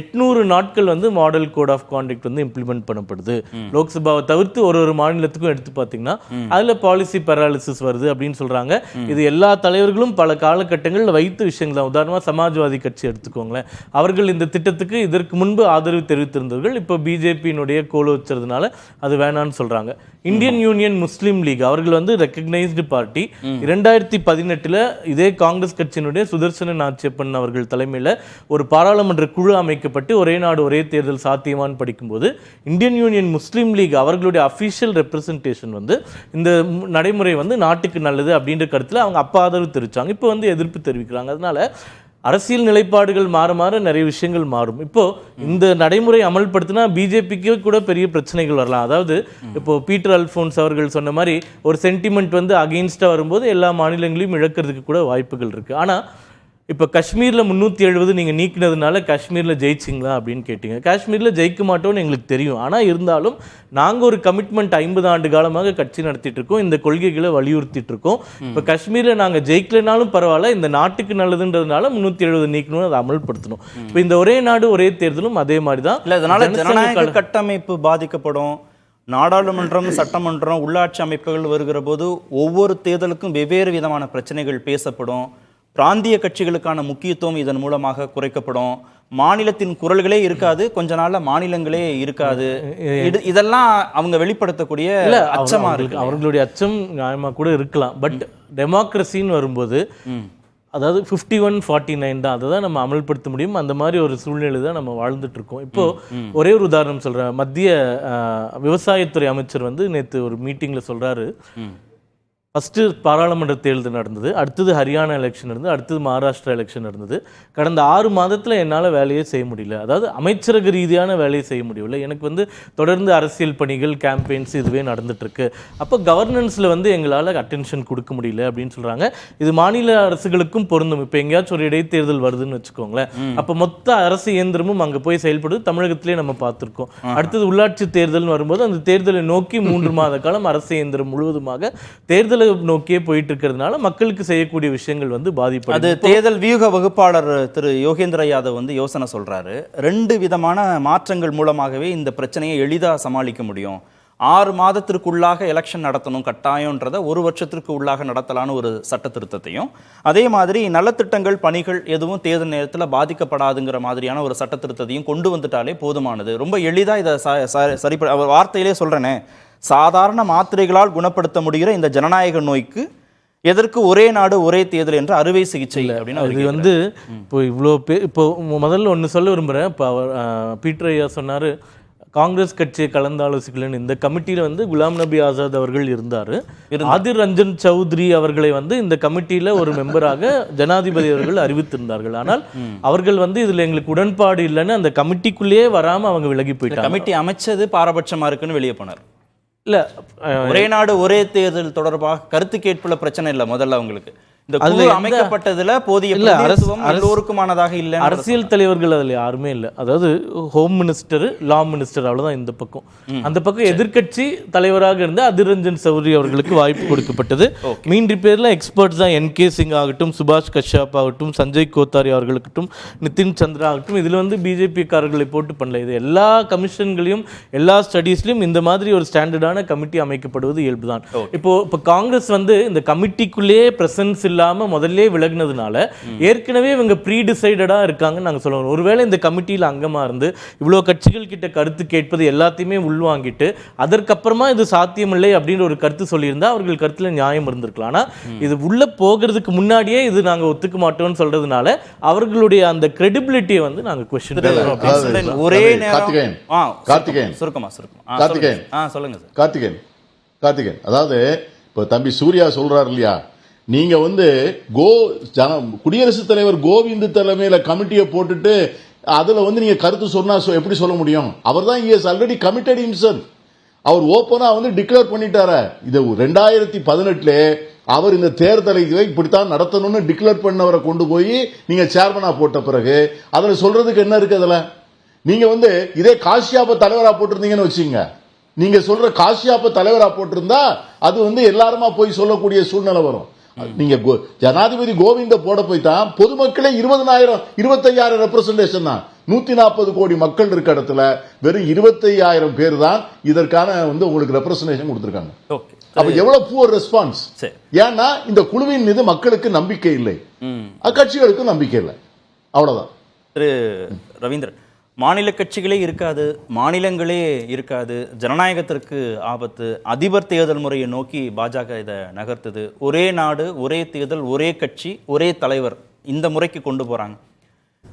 800 நாட்கள் வந்து மாடல் கோட் ஆஃப் கான்டக்ட் வந்து இம்ப்ளிமெண்ட் பண்ணப்படுது. லோக்சபாவை தவிர்த்து ஒரு மாநிலத்துக்கும் எடுத்து அதுல பாலிசி பேராலிசிஸ் வருது அப்படின்னு சொல்றாங்க. இது எல்லா தலைவர்களும் பல காலகட்டங்களில் வைத்த விஷயங்கள் தான். உதாரணமா சமாஜ்வாதி கட்சி எடுத்துக்கோங்களேன். அவர்கள் இந்த திட்டத்துக்கு இதற்கு முன்பு ஆதரவு தெரிவித்திருந்தவர்கள் இப்போ பிஜேபியினுடைய கோல வச்சதுனால அது வேணான்னு சொல்றாங்க. இந்தியன் யூனியன் முஸ்லீம் லீக் அவர்கள் வந்து ரெக்கக்னைஸ்டு பார்ட்டி. 2018 இதே காங்கிரஸ் கட்சியினுடைய சுதர்சன நாச்சியப்பன் அவர்கள் தலைமையில் ஒரு பாராளுமன்ற குழு அமைக்கப்பட்டு ஒரே நாடு ஒரே தேர்தல் சாத்தியமான்னு படிக்கும்போது இந்தியன் யூனியன் முஸ்லீம் லீக் அவர்களுடைய அஃபிஷியல் ரெப்ரசன்டேஷன் வந்து இந்த நடைமுறை வந்து நாட்டுக்கு நல்லது அப்படின்ற கருத்தில் அவங்க அப்பா ஆதரவு தெரிவிச்சாங்க. இப்போ வந்து எதிர்ப்பு தெரிவிக்கிறாங்க. அதனால அரசியல் நிலைப்பாடுகள் மாற மாற நிறைய விஷயங்கள் மாறும். இப்போ இந்த நடைமுறை அமல்படுத்தினா பிஜேபிக்கு கூட பெரிய பிரச்சனைகள் வரலாம். அதாவது இப்போ பீட்டர் அல்ஃபோன்ஸ் அவர்கள் சொன்ன மாதிரி ஒரு சென்டிமெண்ட் வந்து அகெயின்ஸ்டா வரும்போது எல்லா மாநிலங்களையும் இழக்கிறதுக்கு கூட வாய்ப்புகள் இருக்கு. ஆனா இப்போ காஷ்மீரில் 370 நீங்கள் நீக்கினதுனால காஷ்மீரில் ஜெயிச்சிங்களா அப்படின்னு கேட்டீங்க. காஷ்மீரில் ஜெயிக்க மாட்டோம்னு எங்களுக்கு தெரியும். ஆனால் இருந்தாலும் நாங்கள் ஒரு கமிட்மெண்ட் 50 ஆண்டு காலமாக கட்சி நடத்திட்டு இருக்கோம், இந்த கொள்கைகளை வலியுறுத்திட்டு இருக்கோம். இப்போ காஷ்மீரில் நாங்கள் ஜெயிக்கலனாலும் பரவாயில்ல, இந்த நாட்டுக்கு நல்லதுன்றதுனால 370 நீக்கணும், அதை அமல்படுத்தணும். இப்போ இந்த ஒரே நாடு ஒரே தேர்தலும் அதே மாதிரி தான். இல்லை, இதனால ஜனநாயக கட்டமைப்பு பாதிக்கப்படும். நாடாளுமன்றம், சட்டமன்றம், உள்ளாட்சி அமைப்புகள் வருகிற போது ஒவ்வொரு தேர்தலுக்கும் வெவ்வேறு விதமான பிரச்சனைகள் பேசப்படும். பிராந்திய கட்சிகளுக்கான முக்கியத்துவம் இதன் மூலமாக குறைக்கப்படும். மாநிலத்தின் குரல்களே இருக்காது, கொஞ்ச நாள்ல மாநிலங்களே இருக்காது. இதெல்லாம் அவங்க வெளிப்படுத்தக்கூடிய அச்சமா இருக்கு. அவர்களுடைய அச்சம் நியாயமா கூட இருக்கலாம். பட் டெமோக்ரஸின்னு வரும்போது அதாவது 51-49 தான், அதை தான் நம்ம அமல்படுத்த முடியும். அந்த மாதிரி ஒரு சூழ்நிலை தான் நம்ம வாழ்ந்துட்டு இருக்கோம். இப்போ ஒரே ஒரு உதாரணம் சொல்றேன். மத்திய விவசாயத்துறை அமைச்சர் வந்து நேற்று ஒரு மீட்டிங்ல சொல்றாரு, ஃபஸ்ட்டு பாராளுமன்ற தேர்தல் நடந்தது, அடுத்தது ஹரியானா எலெக்ஷன் இருந்தது, அடுத்தது மகாராஷ்டிரா எலெக்ஷன் இருந்தது. கடந்த 6 மாதத்தில் என்னால் வேலையே செய்ய முடியல. அதாவது அமைச்சரக ரீதியான வேலையை செய்ய முடியல. எனக்கு வந்து தொடர்ந்து அரசியல் பணிகள், கேம்பெயின்ஸ் இதுவே நடந்துட்டுருக்கு. அப்போ கவர்னன்ஸில் வந்து எங்களால் அட்டென்ஷன் கொடுக்க முடியல அப்படின்னு சொல்கிறாங்க. இது மாநில அரசுகளுக்கும் பொருந்தும். இப்போ எங்கேயாச்சும் ஒரு இடைத்தேர்தல் வருதுன்னு வச்சுக்கோங்களேன், அப்போ மொத்த அரசு இயந்திரமும் அங்கே போய் செயல்படுது. தமிழகத்திலே நம்ம பார்த்துருக்கோம். அடுத்தது உள்ளாட்சி தேர்தல்னு வரும்போது அந்த தேர்தலை நோக்கி 3 மாத காலம் அரசு இயந்திரம் முழுவதுமாக தேர்தல் நோக்கியே போயிட்டு இருக்கிறதுனால மக்களுக்கு செய்யக்கூடிய விஷயங்கள் வந்து பாதிப்பு. அது தேர்தல் வியூக வகுப்பாளர் திரு யோகேந்திர யாதவ் வந்து யோசனை சொல்றாரு. 2 விதமான மாற்றங்கள் மூலமாகவே இந்த பிரச்சனையை எளிதா சமாளிக்க முடியும். 6 மாதத்திற்குள்ளாக எலெக்ஷன் நடத்தணும் கட்டாயம்ன்றத 1 வருஷத்திற்கு உள்ளாக நடத்தலான்னு ஒரு சட்ட திருத்தத்தையும், அதே மாதிரி நலத்திட்டங்கள் பணிகள் எதுவும் தேர்தல் நேரத்தில் பாதிக்கப்படாதுங்கிற மாதிரியான ஒரு சட்ட திருத்தத்தையும் கொண்டு வந்துட்டாலே போதுமானது. ரொம்ப எளிதா இதை சரிப்பட வார்த்தையிலே சொல்றேனே, சாதாரண மாத்திரைகளால் குணப்படுத்த முடிகிற இந்த ஜனநாயக நோய்க்கு எதற்கு ஒரே நாடு ஒரே தேர்தல் என்ற அறுவை சிகிச்சை அப்படின்னு இது வந்து இப்போ இவ்வளோ இப்போ முதல்ல ஒன்று சொல்ல விரும்புகிறேன். இப்போ பீட்டர் ஐயா சொன்னார் காங்கிரஸ் கட்சியை கலந்தாலோசிக்கலன்னு. இந்த கமிட்டியில் வந்து குலாம் நபி ஆசாத் அவர்கள் இருந்தார். ஆதிர் ரஞ்சன் சௌத்ரி அவர்களை வந்து இந்த கமிட்டியில் ஒரு மெம்பராக ஜனாதிபதி அவர்கள் அறிவித்திருந்தார்கள். ஆனால் அவர்கள் வந்து இதில் எங்களுக்கு உடன்பாடு இல்லைன்னு அந்த கமிட்டிக்குள்ளேயே வராமல் அவங்க விலகி போயிட்டாங்க. கமிட்டி அமைச்சது பாரபட்சமாக இருக்குன்னு வெளியே போனார். இல்லை, ஒரே நாடு ஒரே தேர்தல் தொடர்பாக கருத்து கேட்புல பிரச்சனை இல்லை. முதல்ல அவங்களுக்கு இந்த குழு அமைக்கப்பட்டதுல போதிய பிரதிநிதித்துவம் எல்லோருக்குமானதாக இல்லை. அரசியல் தலைவர்கள் அதில் யாருமே இல்லை. அதாவது ஹோம் மினிஸ்டர், லா மினிஸ்டர், அவ்வளோதான் இந்த பக்கம். அந்த பக்கம் எதிர்க்கட்சி தலைவராக இருந்த அதிர் ரஞ்சன் சௌத்ரி அவர்களுக்கு வாய்ப்பு கொடுக்கப்பட்டது. மீண்டு பேர்ல எக்ஸ்பர்ட்ஸ் தான் என்.கே. சிங் ஆகட்டும், சுபாஷ் கஷ்யப் ஆகட்டும், சஞ்சய் கோத்தாரி அவர்களுக்கட்டும், நிதின் சந்திரா ஆகட்டும். இதில் வந்து பிஜேபி காரர்களை போட்டு பண்ணல. இது எல்லா கமிஷன்களையும் எல்லா ஸ்டடீஸ்லையும் இந்த மாதிரி ஒரு ஸ்டாண்டர்டான கமிட்டி அமைக்கப்படுவது இயல்பு தான். இப்போ காங்கிரஸ் வந்து இந்த கமிட்டிக்குள்ளேயே பிரசன்ஸ் இல்லாம முதல்ல விலகினதுனால ஏற்கனவே இவங்க ப்ரீ டிசைடடா இருக்காங்கன்னு நாங்க சொல்லுவோம். ஒருவேளை இந்த கமிட்டியில் அங்கமா இருந்து இவ்வளவு கட்சிகள் கிட்ட கருத்து கேட்பது எல்லாத்தையுமே உள்வாங்கிட்டு அதற்கப்புறமா இது சாத்தியமில்லை அப்படின்னு ஒரு கருத்து சொல்லியிருந்தா அவர்கள் கருத்துல நியாயம் இருந்திருக்கலாம். ஆனா இது உள்ள போகிறதுக்கு முன்னாடியே இது நாங்க ஒத்துக்க மாட்டோம்னு சொல்றதுனால அவர்களுடைய அந்த கிரெடிபிலிட்டியை வந்து நாங்க கொஸ்டின் பண்றோம். ஒரே நேரம் கார்த்திகேயன் சுருக்கமா சொல்லுங்க சார். கார்த்திகேயன் அதாவது இப்போ தம்பி சூர்யா சொல்றாரு இல்லையா, நீங்க வந்து குடியரசுத் தலைவர் கோவிந்த் தலைமையில கமிட்டியை போட்டுட்டு அதுல வந்து நீங்க கருத்து சொன்னா எப்படி சொல்ல முடியும்? அவர் தான் ஆல்ரெடி கமிட்டட் ஹிம்செல்ஃப். அவர் ஓப்பனா வந்து டிக்ளேர் பண்ணிட்டாரு. இது 2018 அவர் இந்த தேர்தலை இப்படித்தான் நடத்தணும்னு டிக்ளேர் பண்ணவரை கொண்டு போய் நீங்க சேர்மனா போட்ட பிறகு அதுல சொல்றதுக்கு என்ன இருக்கு? அதுல நீங்க வந்து இதே காஷ்யாப்ப தலைவரா போட்டிருந்தீங்கன்னு வச்சுங்க, நீங்க சொல்ற காஷ்யாப்ப தலைவரா போட்டிருந்தா அது வந்து எல்லாருமா போய் சொல்லக்கூடிய சூழ்நிலை வரும். நீங்க ஜனாதிபதி கோவிந்த போட போய் தான் பொதுமக்களே 25,000 ரெப்ரசன்டேஷன் தான். 140 கோடி மக்கள் இருக்க இடத்துல வெறும் 25,000 பேர் தான் இதற்கான வந்து உங்களுக்கு ரெப்ரசன்டேஷன் கொடுத்திருக்காங்க. அப்ப எவ்வளவு புவர் ரெஸ்பான்ஸ்? ஏன்னா இந்த குழுவின் மீது மக்களுக்கு நம்பிக்கை இல்லை, அக்கட்சிகளுக்கும் நம்பிக்கை இல்லை. அவ்வளவுதான். திரு ரவீந்திரன், மாநில கட்சிகளே இருக்காது, மாநிலங்களே இருக்காது, ஜனநாயகத்திற்கு ஆபத்து, அதிபர் தேர்தல் முறையை நோக்கி பாஜக இதை நகர்த்துது, ஒரே நாடு ஒரே தேர்தல் ஒரே கட்சி ஒரே தலைவர் இந்த முறைக்கு கொண்டு போறாங்க.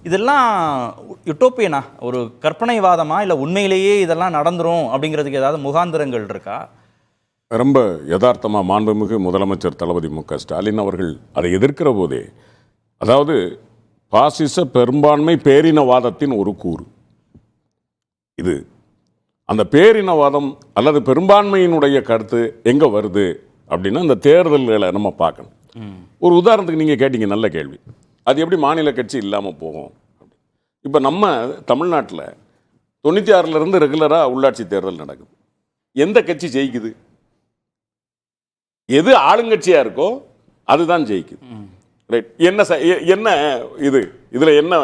இதெல்லாம் யுட்டோப்பியனா, ஒரு கற்பனைவாதமா, இல்லை உண்மையிலேயே இதெல்லாம் நடந்துரும் அப்படிங்கிறதுக்கு ஏதாவது முகாந்திரங்கள் இருக்கா? ரொம்ப யதார்த்தமா மாண்புமிகு முதலமைச்சர் தளபதி மு.க. ஸ்டாலின் அவர்கள் அதை எதிர்க்கிற போதே, அதாவது பாசிச பெரும்பான்மை பேரினவாதத்தின் ஒரு கூறு இது. அந்த பேரினவாதம் அல்லது பெரும்பான்மையினுடைய கருத்து எங்க வருது அப்படின்னா இந்த தேர்தல்களை நம்ம பார்க்கணும். ஒரு உதாரணத்துக்கு நீங்க கேட்டீங்க, நல்ல கேள்வி. அது எப்படி மாநில கட்சி இல்லாம போகும்? இப்ப நம்ம தமிழ்நாட்டில் 96 இருந்து ரெகுலரா உள்ளாட்சி தேர்தல் நடக்குது. எந்த கட்சி ஜெயிக்குது? எது ஆளுங்கட்சியா இருக்கோ அதுதான் ஜெயிக்குது. ரைட். என்ன இதுல என்ன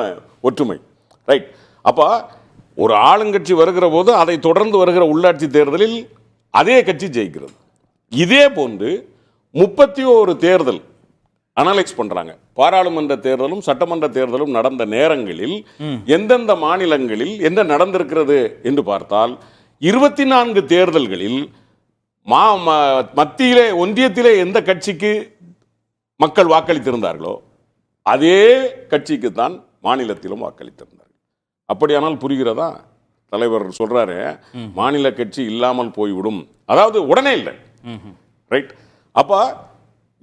ஒற்றுமை? ரைட். அப்ப ஒரு ஆளுங்கட்சி வருகிற போது அதை தொடர்ந்து வருகிற உள்ளாட்சி தேர்தலில் அதே கட்சி ஜெயிக்கிறது. இதே போன்று 31 தேர்தல் அனலைஸ் பண்றாங்க. பாராளுமன்ற தேர்தலும் சட்டமன்ற தேர்தலும் நடந்த நேரங்களில் எந்தெந்த மாநிலங்களில் என்ன நடந்திருக்கிறது என்று பார்த்தால் 24 தேர்தல்களில் மத்தியிலே ஒன்றியத்திலே எந்த கட்சிக்கு மக்கள் வாக்களித்திருந்தார்களோ அதே கட்சிக்கு தான் மாநிலத்திலும் வாக்களித்திருந்தார்கள். அப்படியானால் புரிகிறதா? தலைவர் சொல்றாரு மாநில கட்சி இல்லாமல் போய்விடும், அதாவது உடனே இல்லை. ரைட். அப்ப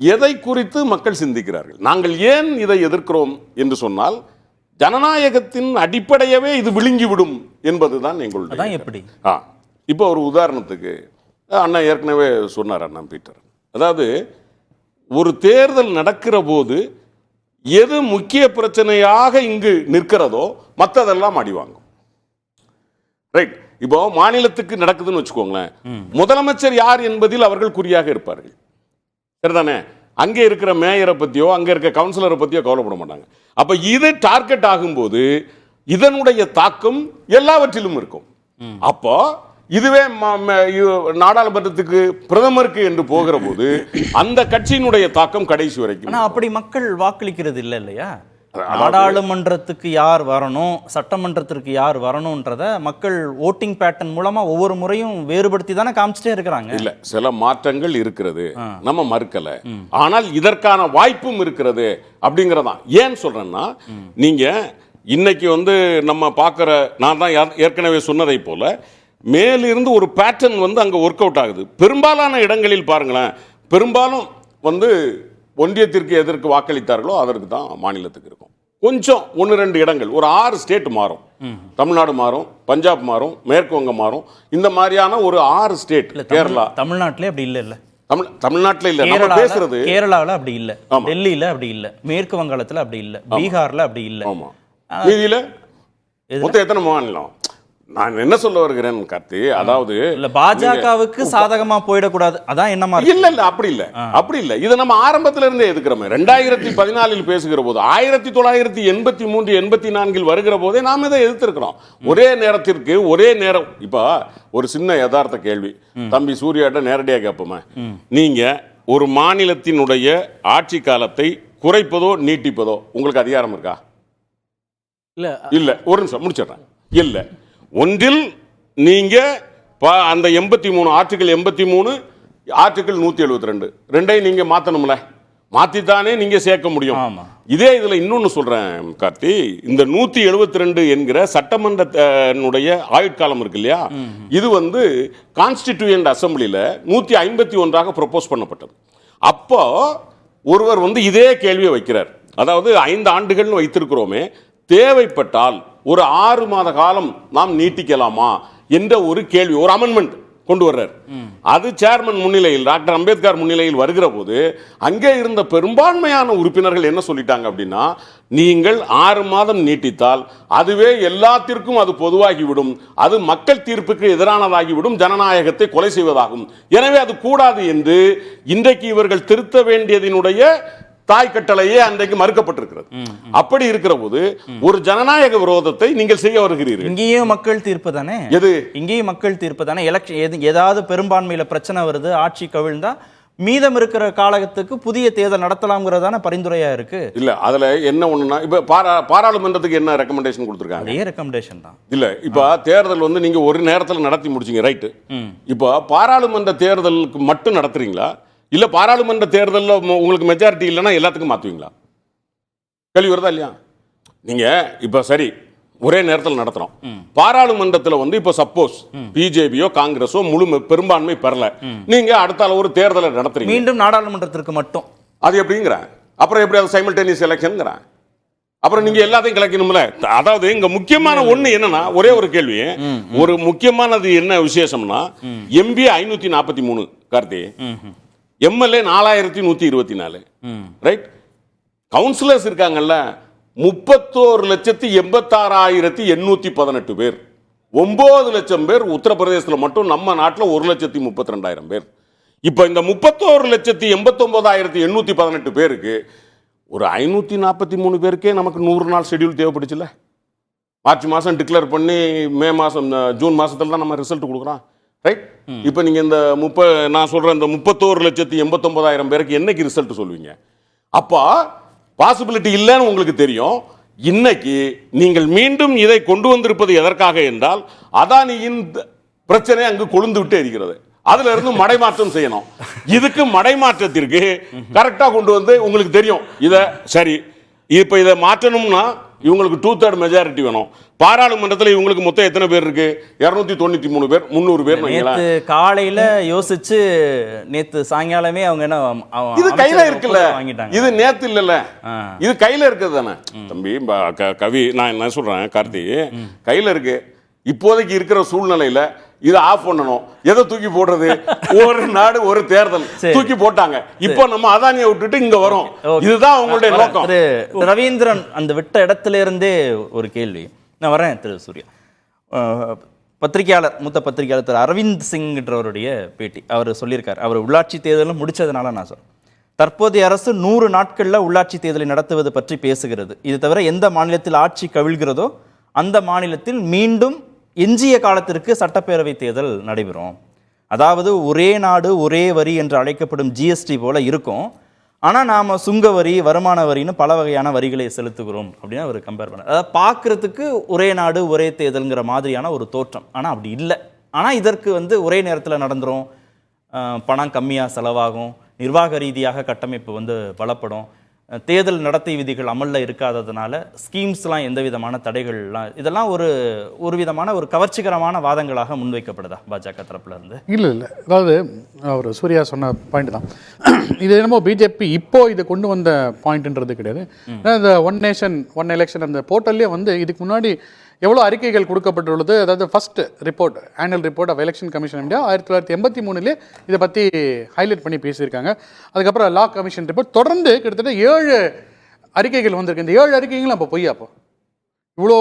எதை குறித்து மக்கள் சிந்திக்கிறார்கள்? நாங்கள் ஏன் இதை எதிர்க்கிறோம் என்று சொன்னால், ஜனநாயகத்தின் அடிப்படையவே இது விழுங்கிவிடும் என்பதுதான் எங்களுடைய. எப்படி? இப்போ ஒரு உதாரணத்துக்கு அண்ணா ஏற்கனவே சொன்னார், அண்ணா பீட்டர். அதாவது ஒரு தேர்தல் நடக்கிற போது எது முக்கிய பிரச்சனையாக இங்கு நிற்கிறதோ மற்றதெல்லாம் அடிவாங்கும். ரைட். இப்போ மாநிலத்துக்கு நடக்குதுன்னு வச்சுக்கோங்களேன், முதலமைச்சர் யார் என்பதில் அவர்கள் குறியாக இருப்பார்கள். சரிதானே? அங்கே இருக்கிற மேயரை பற்றியோ அங்கே இருக்க கவுன்சிலரை பற்றியோ கவலைப்பட மாட்டாங்க. அப்போ இது டார்கெட் ஆகும்போது இதனுடைய தாக்கம் எல்லாவற்றிலும் இருக்கும். அப்போ இதுவே நாடாளுமன்றத்துக்கு பிரதமருக்கு என்று போகிற போது அந்த கட்சியினுடைய தாக்கம் கடைசி வரைக்கும். ஆனா அப்படி மக்கள் வாக்களிக்கிறது இல்லையா? நாடாளுமன்றத்துக்கு யார் வரணும், சட்டமன்றத்திற்கு யார் வரணும்ன்றத மக்கள் ஓட்டிங் பேட்டர்ன் மூலமா ஒவ்வொரு முறையும் வேறுபடுத்தி தானே காமிச்சிட்டே இருக்கிறாங்க. இல்ல, சில மாற்றங்கள் இருக்கிறது, நம்ம மறுக்கல. ஆனால் இதற்கான வாய்ப்பும் இருக்கிறது அப்படிங்கறதான். ஏன் சொல்றேன்னா, நீங்க இன்னைக்கு நம்ம பார்க்கிற, நான் தான் ஏற்கனவே சொன்னதை போல மேலிருந்து ஒரு பேட்டர்ன் அங்க ஒர்க் அவுட் ஆகுது. பெரும்பாலான இடங்களில் பாருங்களேன், பெரும்பாலும் ஒன்றியத்திற்கு எதற்கு வாக்களித்தார்களோ அதற்கு தான் மாநிலத்துக்கு இருக்கும். கொஞ்சம் 1-2 இடங்கள், ஒரு 6 ஸ்டேட் மாறும். தமிழ்நாடு மாறும், பஞ்சாப் மாறும், மேற்கு வங்கம் மாறும். இந்த மாதிரியான ஒரு 6 ஸ்டேட். கேரளா, தமிழ்நாட்டிலே அப்படி இல்ல. தமிழ்நாட்டில் இல்ல, நம்ம பேசுறது கேரளாவில் அப்படி இல்ல, டெல்லியில அப்படி இல்ல, மேற்கு வங்காளத்தில் அப்படி இல்ல, பீகார்ல அப்படி இல்ல. ஆமா, மீதியில மொத்தம் எத்தனை மாநிலம்? நான் என்ன சொல்ல வருகிறேன் கார்த்தி, அதாவது பாஜகவுக்கு சாதகமா போயிடக்கூடாது, அதான் என்னமா? இல்ல அப்படி இல்ல. இதை நம்ம ஆரம்பத்துல இருந்தே எதுக்குறோமே. 2014 பேசுகிற போது, 1983, 84 வருகிற போதே நாம் இதை எதிர்த்திருக்கிறோம். ஒரே நேரத்திற்கு ஒரே நேரம். இப்ப ஒரு சின்ன யதார்த்த கேள்வி தம்பி சூர்யாட்ட நேரடியாக கேட்போமே, நீங்க ஒரு மாநிலத்தினுடைய ஆட்சி காலத்தை குறைப்பதோ நீட்டிப்பதோ உங்களுக்கு அதிகாரம் இருக்கா? இல்ல. ஒரு நிமிஷம் முடிச்சிடுறேன். இல்ல. ஒன்றில் நீங்க அந்த 83 ஆர்டிகிள் 83 ஆர்டிகிள் 172 ரெண்டையும் நீங்க மாத்தணும்ல, மாத்தித்தானே நீங்க சேர்க்க முடியும். இதே இதுல இன்னொன்னு சொல்றேன் கார்த்தி, இந்த 172 என்கிற சட்டமன்றத்தினுடைய ஆயுட்காலம் இருக்கு இல்லையா, இது கான்ஸ்டிடியூயன்ட் அசம்பிளில 151 ப்ரொபோஸ் பண்ணப்பட்டது. அப்போ ஒருவர் இதே கேள்வியை வைக்கிறார். அதாவது 5 ஆண்டுகள் வைத்திருக்கிறோமே, தேவைப்பட்டால் ஒரு 6 மாத காலம் நாம் நீட்டிக்கலாமா என்ற ஒரு கேள்வி, ஒரு அமெண்ட்மெண்ட் கொண்டு வர்றார். அது சேர்மன் முன்னிலையில், டாக்டர் அம்பேத்கர் முன்னிலையில் வருகிற போது அங்கே இருந்த பெரும்பான்மையான உறுப்பினர்கள் என்ன சொல்லிட்டாங்க அப்படின்னா, நீங்கள் 6 மாதம் நீட்டித்தால் அதுவே எல்லாத்திற்கும் அது பொதுவாகிவிடும், அது மக்கள் தீர்ப்புக்கு எதிரானதாகிவிடும், ஜனநாயகத்தை கொலை செய்வதாகும். எனவே அது கூடாது என்று இன்றைக்கு இவர்கள் திருத்த வேண்டியதனுடைய தாய் கட்டளையே அன்றைக்கு மறுக்கப்பட்டிருக்கிறது. அப்படி இருக்கிற போது ஒரு ஜனநாயக விரோதத்தை நீங்கள் செய்ய வருகிறீர்கள். இங்கேயும் மக்கள் தீர்ப்பு தானே. எது? இங்கேயும் மக்கள் தீர்ப்பு தானே. எலெக்ஷன் ஏதாவது பெரும்பான்மையில பிரச்சனை வருது, ஆட்சி கவிழ்ந்தா மீதம் இருக்கிற காலத்துக்கு புதிய தேர்தல் நடத்தலாம்ங்கிறதான பரிந்துரையா இருக்கு. இல்ல, அதுல என்ன ஒண்ணுன்னா, இப்ப பாராளுமன்றத்துக்கு என்ன ரெக்கமெண்டேஷன் கொடுத்திருக்காங்க? அதே ரெக்கமெண்டேஷன் தான். இல்ல, இப்ப தேர்தல் நீங்க ஒரு நேரத்தில் நடத்தி முடிச்சீங்க, ரைட்? இப்ப பாராளுமன்ற தேர்தலுக்கு மட்டும் நடத்துறீங்களா, இல்ல பாராளுமன்ற தேர்தலில் உங்களுக்கு மெஜாரிட்டி இல்லைன்னா எல்லாத்துக்கும் மாற்றுவீங்களா? கேள்வி வருதா இல்லையா? நீங்க இப்ப சரி ஒரே நேரத்தில் நடத்துறோம், பாராளுமன்றத்தில் இப்ப சப்போஸ் பிஜேபியோ காங்கிரஸோ முழு பெரும்பான்மை பெறல, நீங்க அடுத்த ஒரு தேர்தலை நடத்துறீங்க, மீண்டும் நாடாளுமன்றத்திற்கு மட்டும். அது எப்படிங்கிற? அப்புறம் எப்படி அது சைமல்டேனியஸ் எலெக்ஷன்ங்கிற? அப்புறம் நீங்க எல்லாத்தையும் கலக்கணும்ல. அதாவது இங்க முக்கியமான ஒண்ணு என்னன்னா, ஒரே ஒரு கேள்வி, ஒரு முக்கியமானது என்ன விசேஷம்னா, எம்பி 543 கார்த்தி, எம்எல்ஏ 4124, ரைட்? கவுன்சிலர்ஸ் இருக்காங்கல்ல 31,86,818 பேர். 9 லட்சம் பேர் உத்தரப்பிரதேசத்தில் மட்டும், நம்ம நாட்டில் 1,32,000 பேர். இப்போ இந்த 31,89,818 பேருக்கு ஒரு 543 பேருக்கே நமக்கு 100 நாள் ஷெட்யூல் தேவைப்படுச்சுல்ல. மார்ச் மாதம் டிக்ளேர் பண்ணி மே மாதம் ஜூன் மாதத்தில் தான் நம்ம ரிசல்ட் கொடுக்குறோம், ரைட்? இப்போ நீங்கள் இந்த நான் சொல்கிறேன் இந்த 31,89,000 பேருக்கு என்னைக்கு ரிசல்ட் சொல்லுவீங்க? அப்போ பாசிபிலிட்டி இல்லைன்னு உங்களுக்கு தெரியும். இன்னைக்கு நீங்கள் மீண்டும் இதை கொண்டு வந்திருப்பது எதற்காக என்றால், அதானியின் பிரச்சனை அங்கு கொழுந்து விட்டு இருக்கிறது, அதுல இருந்து மடைமாற்றம் செய்யணும். இதுக்கு மடைமாற்றத்திற்கு கரெக்டா கொண்டு வந்து உங்களுக்கு தெரியும் இத சரி, இப்ப இதை மாற்றணும்னா இவங்களுக்கு 2/3 மெஜாரிட்டி வேணும். பாராளுமன்றத்தில் இவங்களுக்கு மொத்தம் எத்தனை பேர் இருக்கு? 293 பேர், 300 பேர். நேத்து காலையில யோசிச்சு நேத்து சாயங்காலமே அவங்க என்ன இது கையில இருக்குல்ல, வாங்கிட்டாங்க. இது நேத்து இல்லல்ல, இது கையில இருக்குது தானே தம்பி. கவி, நான் என்ன சொல்றேன் கார்த்தி, கையில இருக்கு. இப்போதைக்கு இருக்கிற சூழ்நிலையில இதை ஆஃப் பண்ணணும். எதை தூக்கி போடுறது? ஒரு நாடு ஒரு தேர்தல் தூக்கி போட்டாங்க. இப்போ நம்ம அதானியை விட்டுட்டு இங்க வரோம். இதுதான் அவங்களுடைய நோக்கம். ரவீந்திரன் அந்த விட்ட இடத்துல இருந்தே ஒரு கேள்வி நான் வரேன். திரு சூர்யா, பத்திரிகையாளர், மூத்த பத்திரிகையாளர் திரு அரவிந்த் சிங்ன்றவருடைய பேட்டி அவர் சொல்லியிருக்கார். அவர் உள்ளாட்சி தேர்தலும் முடிச்சதுனால நான் சொல்றேன், தற்போதைய அரசு 100 நாட்களில் உள்ளாட்சி தேர்தலை நடத்துவது பற்றி பேசுகிறது. இது தவிர எந்த மாநிலத்தில் ஆட்சி கவிழ்கிறதோ அந்த மாநிலத்தில் மீண்டும் எஞ்சிய காலத்திற்கு சட்டப்பேரவை தேர்தல் நடைபெறும். அதாவது ஒரே நாடு ஒரே வரி என்று அழைக்கப்படும் ஜிஎஸ்டி போல இருக்கும். ஆனால் நாம் சுங்க வரி, வருமான வரின்னு பல வகையான வரிகளை செலுத்துகிறோம் அப்படின்னு அவர் கம்பேர் பண்ண. அதாவது பார்க்கறதுக்கு ஒரே நாடு ஒரே தேர்தல்ங்கிற மாதிரியான ஒரு தோற்றம். ஆனால் அப்படி இல்லை. ஆனால் இதற்கு ஒரே நேரத்தில் நடந்துரும், பணம் கம்மியாக செலவாகும், நிர்வாக ரீதியாக கட்டமைப்பு பலப்படும், தேர்தல் நடத்தை விதிகள் அமலில் இருக்காததுனால ஸ்கீம்ஸ்லாம் எந்த விதமான தடைகள்லாம், இதெல்லாம் ஒரு விதமான ஒரு கவர்ச்சிகரமான வாதங்களாக முன்வைக்கப்படுதா பாஜக தரப்புல இருந்து? இல்லை, அதாவது அவர் சூர்யா சொன்ன பாயிண்ட் தான். இது என்னமோ பிஜேபி இப்போ இதை கொண்டு வந்த பாயிண்ட்ன்றது கிடையாது. இந்த ஒன் நேஷன் ஒன் எலெக்ஷன் அந்த போர்ட்டல்லே இதுக்கு முன்னாடி எவ்வளோ அறிக்கைகள் கொடுக்கப்பட்டுள்ளது. அதாவது first report, annual report of election commission India 1983 இதை பற்றி ஹைலைட் பண்ணி பேசியிருக்காங்க. அதுக்கப்புறம் லா கமிஷன் ரிப்போர்ட், தொடர்ந்து கிட்டத்தட்ட 7 அறிக்கைகள் வந்திருக்கு. இந்த 7 அறிக்கைகளும் அப்போ பொய்யா? அப்போ இவ்வளோ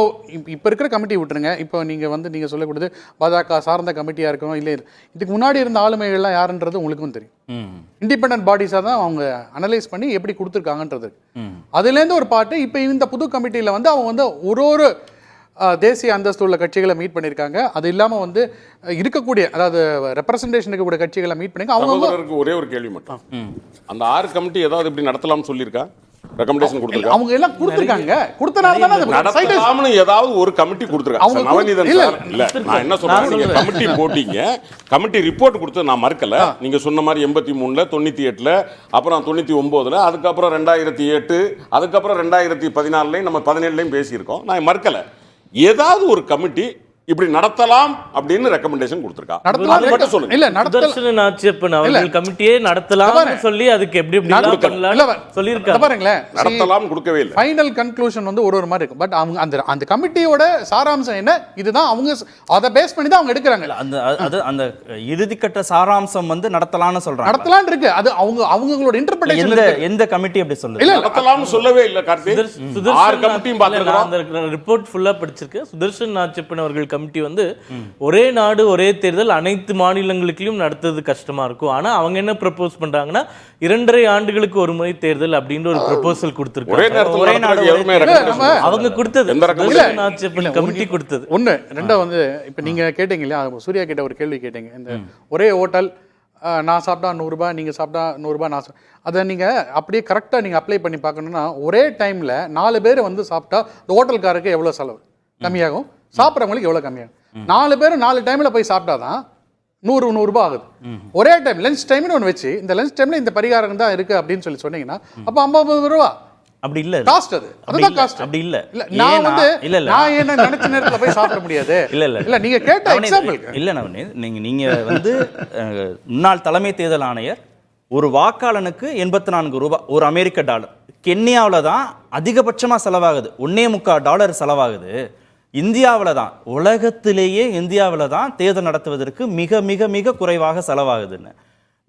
இப்போ இருக்கிற கமிட்டி விட்டுருங்க. இப்போ நீங்கள் நீங்கள் சொல்லக்கூடாது பாஜக சார்ந்த கமிட்டியாக இருக்கும், இல்லை இதுக்கு முன்னாடி இருந்த ஆளுமைகள்லாம் யாருன்றது உங்களுக்கும் தெரியும். இண்டிபெண்டன்ட் பாடிஸாக தான் அவங்க அனலைஸ் பண்ணி எப்படி கொடுத்துருக்காங்கன்றது. அதுலேருந்து ஒரு பாட்டு இப்போ இந்த புது கமிட்டியில் அவங்க ஒரு தேசிய அந்தஸ்து உள்ள கட்சிகளை மீட் பண்ணியிருக்காங்க. அது இல்லாமல் இருக்கக்கூடிய, அதாவது ரெப்ரசன்டேஷன் இருக்கக்கூடிய கட்சிகளை மீட் பண்ணி அவங்க ஒரே ஒரு கேள்வி மட்டும், அந்த 6 கமிட்டி ஏதாவது இப்படி நடத்தலாம்னு சொல்லியிருக்கா? ரெக்கமெண்டேஷன் கொடுத்திருக்காங்க. அவங்க எல்லாம் கொடுத்திருக்காங்க. கொடுத்தனால தான அது நடத்தலாம்னு ஏதாவது ஒரு கமிட்டி கொடுத்திருக்காங்க. நவநீதன் சார் இல்ல, நான் என்ன சொல்றேன், நீங்க கமிட்டி போட்டீங்க, கமிட்டி ரிப்போர்ட் கொடுத்து நான் மறுக்கல. நீங்க சொன்ன மாதிரி 83ல 98ல அப்புறம் 99ல அதுக்கப்புறம் 2008 அதுக்கப்புறம் 2014லையும் நம்ம 17லையும் பேசியிருக்கோம். நான் மறுக்கல. ஏதாவது ஒரு கமிட்டி இப்படி நடத்தலாம் அப்படின்னு ரெக்கமெண்டேஷன் கொடுத்திருக்கா? நடத்தலாம் சொல்லுங்க. இல்ல சுதர்சன நாச்சியப்பன் அவர்கள் கமிட்டியே நடத்தலாம் சொல்லி அதுக்கு எப்படி சொல்லிருக்காங்க பாருங்களேன். நடத்தலாம் கொடுக்கவே இல்லை. ஃபைனல் கன்க்ளூஷன் ஒரு மாதிரி இருக்கும். பட் அவங்க அந்த கமிட்டியோட சாராம்சம் என்ன, இதுதான் அவங்க அதை பேஸ் பண்ணி தான் அவங்க எடுக்கிறாங்க. அந்த இறுதிக்கட்ட சாராம்சம் நடத்தலாம்னு சொல்றாங்க. நடத்தலாம் இருக்கு. அது அவங்களோட இன்டர்பிரேஷன். எந்த கமிட்டி அப்படி சொல்லுது? இல்ல நடத்தலாம்னு சொல்லவே இல்லை கார்த்தி. 6 கமிட்டியும் பார்த்திருக்கோம். அந்த ரிப்போர்ட் ஃபுல்லா படிச்சிருக்கு. சுதர்சன் நாச்சியப்பன் அவர்கள் கமிட்டி ஒரே நாடு ஒரே தேர்தல் அனைத்து மாநிலங்களுக்கும் நடத்துறது கஷ்டமா இருக்கும். ஆனா அவங்க என்ன ப்ரப்போஸ் பண்றாங்கன்னா 2.5 ஆண்டுகளுக்கு ஒரு முறை தேர்தல் அப்படின்ற ஒரு ப்ரொபோசல் கொடுத்திருக்காங்க. அவங்க கொடுத்தது கமிட்டி கொடுத்தது. ஒண்ணு ரெண்டாவது இப்ப நீங்க கேட்டீங்க இல்லையா, சூர்யா கேட்ட ஒரு கேள்வி கேட்டீங்க, இந்த ஒரே ஹோட்டல் நான் சாப்பிட்டா 100 ரூபாய், நீங்க சாப்பிட்டா 100 ரூபாய், நான் அதை நீங்க அப்படியே கரெக்டா நீங்க அப்ளை பண்ணி பார்க்கணும்னா ஒரே டைம்ல 4 பேர் சாப்பிட்டா இந்த ஹோட்டல்காரருக்கு எவ்வளவு செலவு கம்மியாகும், சாப்பிட்றவங்களுக்கு எவ்வளவு கம்மியாகும். 4 பேர் 4 டைம்ல போய் சாப்பிட்டாதான் 100 ரூபாய் ஆகுது. ஒரே டைம் லஞ்ச் டைம்னு ஒன்று வச்சு இந்த லஞ்ச் டைம்ல இந்த பரிகாரம் தான் இருக்கு அப்படின்னு சொன்னீங்கன்னா அப்ப 50 ரூபா அப்படி இல்ல காஸ்ட். அதுதான் காஸ்ட். அப்படி இல்ல. நான் நான் என்ன நினைச்ச நேரத்துல போய் சாப்பிட முடியாது. இல்ல நீங்க கேட்ட எக்ஸாம்பிள் இல்ல நீங்க முன்னாள் தலைமை தேர்தல் ஆணையர் ஒரு வாக்காளனுக்கு 84 ரூபாய், ஒரு அமெரிக்க டாலர். கென்யாவில் தான் அதிகபட்சமா செலவாகுது, $1.25 செலவாகுது. இந்தியாவில் தான், உலகத்திலேயே இந்தியாவில் தான் தேர்தல் நடத்துவதற்கு மிக மிக மிக குறைவாக செலவாகுதுன்னு.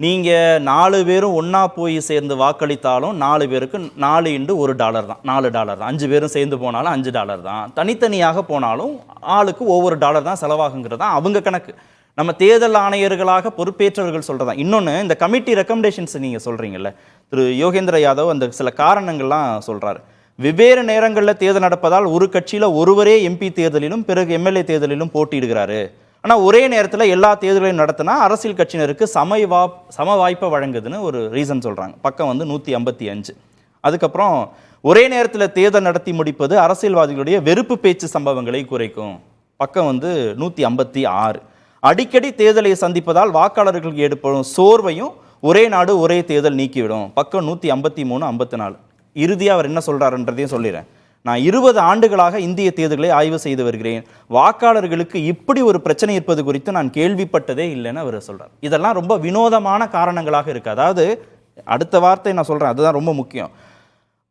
நீங்கள் 4 பேரும் ஒன்றா போய் சேர்ந்து வாக்களித்தாலும் 4 பேருக்கு 4 × $1 தான், $4 தான். 5 பேரும் சேர்ந்து போனாலும் $5 தான். தனித்தனியாக போனாலும் ஆளுக்கு ஒவ்வொரு $1 தான் செலவாகுங்கிறது தான் அவங்க கணக்கு. நம்ம தேர்தல் ஆணையர்களாக பொறுப்பேற்றவர்கள் சொல்கிறதா. இன்னொன்று, இந்த கமிட்டி ரெக்கமெண்டேஷன்ஸ் நீங்கள் சொல்கிறீங்கல்ல, திரு யோகேந்திர யாதவ் அந்த சில காரணங்கள்லாம் சொல்கிறாரு. வெவ்வேறு நேரங்களில் தேர்தல் நடப்பதால் ஒரு கட்சியில் ஒருவரே எம்பி தேர்தலிலும் பிறகு எம்எல்ஏ தேர்தலிலும் போட்டியிடுகிறாரு. ஆனால் ஒரே நேரத்தில் எல்லா தேர்தலையும் நடத்தினா அரசியல் கட்சியினருக்கு சம வாய்ப்பை வழங்குதுன்னு ஒரு ரீசன் சொல்கிறாங்க. பக்கம் 155. அதுக்கப்புறம் ஒரே நேரத்தில் தேர்தல் நடத்தி முடிப்பது அரசியல்வாதிகளுடைய வெறுப்பு பேச்சு சம்பவங்களை குறைக்கும். பக்கம் 156. அடிக்கடி தேர்தலை சந்திப்பதால் வாக்காளர்களுக்கு ஏற்படும் சோர்வையும் ஒரே நாடு ஒரே தேர்தல் நீக்கிவிடும். பக்கம் 153, 54. இறுதியாக அவர் என்ன சொல்றாருன்றதையும் சொல்லிடுறேன். நான் 20 ஆண்டுகளாக இந்திய தேர்தல்களை ஆய்வு செய்து வருகிறேன். வாக்காளர்களுக்கு இப்படி ஒரு பிரச்சனை இருப்பது குறித்து நான் கேள்விப்பட்டதே இல்லைன்னு அவர் சொல்றார். இதெல்லாம் ரொம்ப வினோதமான காரணங்களாக இருக்கு. அதாவது அடுத்த வார்த்தை நான் சொல்றேன், அதுதான் ரொம்ப முக்கியம்.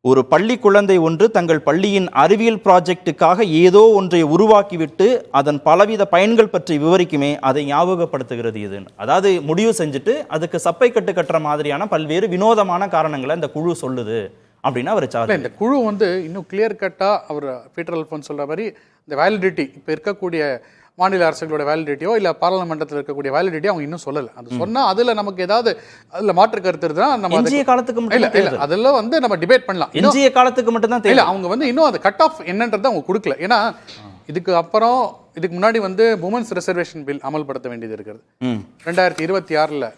ஒரு பள்ளி குழந்தை ஒன்று தங்கள் பள்ளியின் அறிவியல் ப்ராஜெக்டுக்காக ஏதோ ஒன்றை உருவாக்கிவிட்டு அதன் பலவித பயன்கள் பற்றி விவரிக்குமே, அதை ஞாபகப்படுத்துகிறது இதுன்னு. அதாவது முடிவு செஞ்சுட்டு அதுக்கு சப்பை கட்டு கட்டுற மாதிரியான பல்வேறு வினோதமான காரணங்களை இந்த குழு சொல்லுது அப்படின்னு அவர் சார். இந்த குழு இன்னும் கிளியர் கட்டா அவர் பீட்டர் அல்ஃபோன்ஸ் சொல்ற மாதிரி இந்த வேலிடிட்டி இப்போ இருக்கக்கூடிய மாநில அரசுகளோட வேலிடிட்டியோ இல்லை பாராளுமன்றத்தில் இருக்கக்கூடிய வேலிடிட்டியோ அவங்க இன்னும் சொல்லலை. அது சொன்னா அதுல நமக்கு ஏதாவது அதுல மாற்று கருத்து இருக்குன்னா நம்ம இந்திய காலத்துக்கு மட்டும் அதெல்லாம் நம்ம டிபேட் பண்ணலாம். இந்திய காலத்துக்கு மட்டும் தான் தெரியல. அவங்க இன்னும் அந்த கட் ஆஃப் என்னன்றதை அவங்க கொடுக்கல. ஏன்னா இதுக்கு முன்னாடி உமன்ஸ் ரிசர்வேஷன் பில் அமல்படுத்த வேண்டியது இருக்கிறது. 2026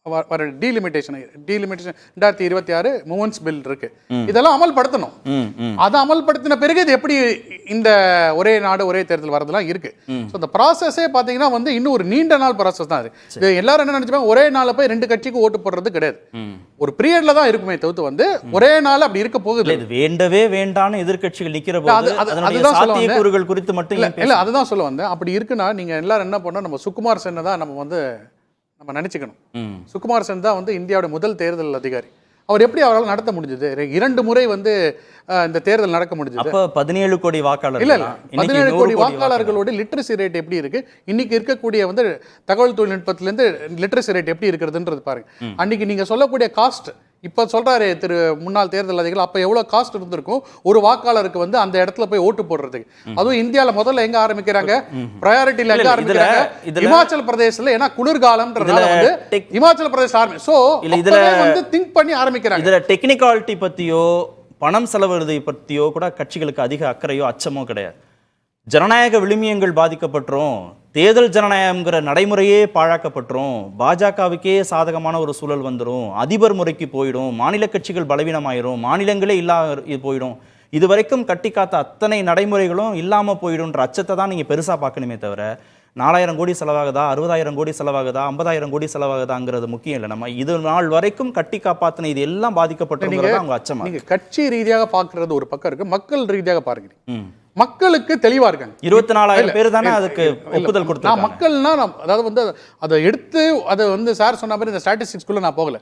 வர டீலிமிட்டேஷன் 2026 மூமெண்ட்ஸ் பில் இருக்கு. இதெல்லாம் அமல்படுத்தணும். அதை அமல்படுத்தின பிறகு இது எப்படி இந்த ஒரே நாடு ஒரே தேர்தல் வரதெல்லாம் இருக்கு. இந்த ப்ராசஸே பாத்தீங்கன்னா இன்னும் ஒரு நீண்ட நாள் ப்ராசஸ் தான் இருக்கு. எல்லாரும் என்ன நினைச்சுப்பாங்க, ஒரே நாள்ல போய் 2 கட்சிக்கு ஓட்டு போடுறது கிடையாது. ஒரு பீரியட்ல தான் இருக்குமே தவிர்த்து ஒரே நாள் அப்படி இருக்க போகுது. இது வேண்டவே வேண்டான்னு எதிர்க்கட்சிகள் நிக்கிற போது அதனுடைய சாத்தியக்கூறுகள் குறித்து மட்டும் இல்ல அதுதான் சொல்ல வந்தேன். அப்படி இருக்குன்னா நீங்க எல்லாரும் என்ன பண்ணணும், நம்ம சுகுமார் சென்னை தான் நம்ம நினைச்சுக்கணும். சுகுமார் சென் தான் இந்தியாவோட முதல் தேர்தல் அதிகாரி. அவர் எப்படி அவரால் நடத்த முடிஞ்சது? 2 முறை இந்த தேர்தல் நடக்க முடிஞ்சது. 17 கோடி வாக்காளர்கள். இல்ல 17 கோடி வாக்காளர்களோட லிட்ரஸி ரேட் எப்படி இருக்கு, இன்னைக்கு இருக்கக்கூடிய தகவல் தொழில்நுட்பத்திலிருந்து லிட்ரஸி ரேட் எப்படி இருக்கிறதுன்றது பாருங்க. அன்னைக்கு நீங்க சொல்லக்கூடிய காஸ்ட் இப்ப சொல்றாரு திரு முன்னாள் தேர்தல் அதிகாரி, அப்ப எவ்வளவு காஸ்ட் இருந்திருக்கும் ஒரு வாக்காளருக்கு அந்த இடத்துல போய் ஓட்டு போடுறதுக்கு. அதுவும் இந்தியால முதல்ல எங்க ஆரம்பிக்கிறாங்க, பிரையாரிட்டில எங்க ஆரம்பிக்கிறாங்க, இமாச்சல் பிரதேசல. ஏன்னா குளிர்காலம்ன்றதால இமாச்சல் பிரதேச ஆரம்பி சோ இதுல திங்க் பண்ணி ஆரம்பிக்கிறாங்க. இதுல டெக்னிக்காலிட்டி பத்தியோ பணம் செலவிடுவதை பத்தியோ கூட கட்சிகளுக்கு அதிக அக்கறையோ அச்சமோ கிடையாது. ஜனநாயக விழுமியங்கள் பாதிக்கப்பட்டுரும், தேர்தல் ஜனநாயகம்ங்கிற நடைமுறையே பாழாக்கப்பட்டுரும், பாஜகவுக்கே சாதகமான ஒரு சூழல் வந்துடும், அதிபர் முறைக்கு போயிடும், மாநில கட்சிகள் பலவீனமாயிரும், மாநிலங்களே இல்லாம போயிடும், இதுவரைக்கும் கட்டி காத்த அத்தனை நடைமுறைகளும் இல்லாம போயிடும்ன்ற அச்சத்தை தான் நீங்க பெருசா பார்க்கணுமே தவிர 4000 கோடி செலவாகுதா, 60,000 கோடி செலவாகுதா, 50,000 கோடி செலவாகுதாங்கிறது முக்கியம் இல்லை. நம்ம இது நாள் வரைக்கும் கட்டி காப்பாத்தின இது எல்லாம் பாதிக்கப்பட்டிருக்கிறது அவங்க அச்சமா. நீங்க கட்சி ரீதியாக பார்க்கறது ஒரு பக்கம் இருக்கு, மக்கள் ரீதியாக பாருங்க. மக்களுக்கு தெளிவா இருக்காங்க. 24,000 பேர் தானே அதுக்கு ஒப்புதல் கொடுத்தாங்க. மக்கள்னா அதாவது அதை எடுத்து அதை சார் சொன்ன மாதிரி இந்த ஸ்டாட்டிஸ்டிக்ஸ்குள்ள நான் போகல.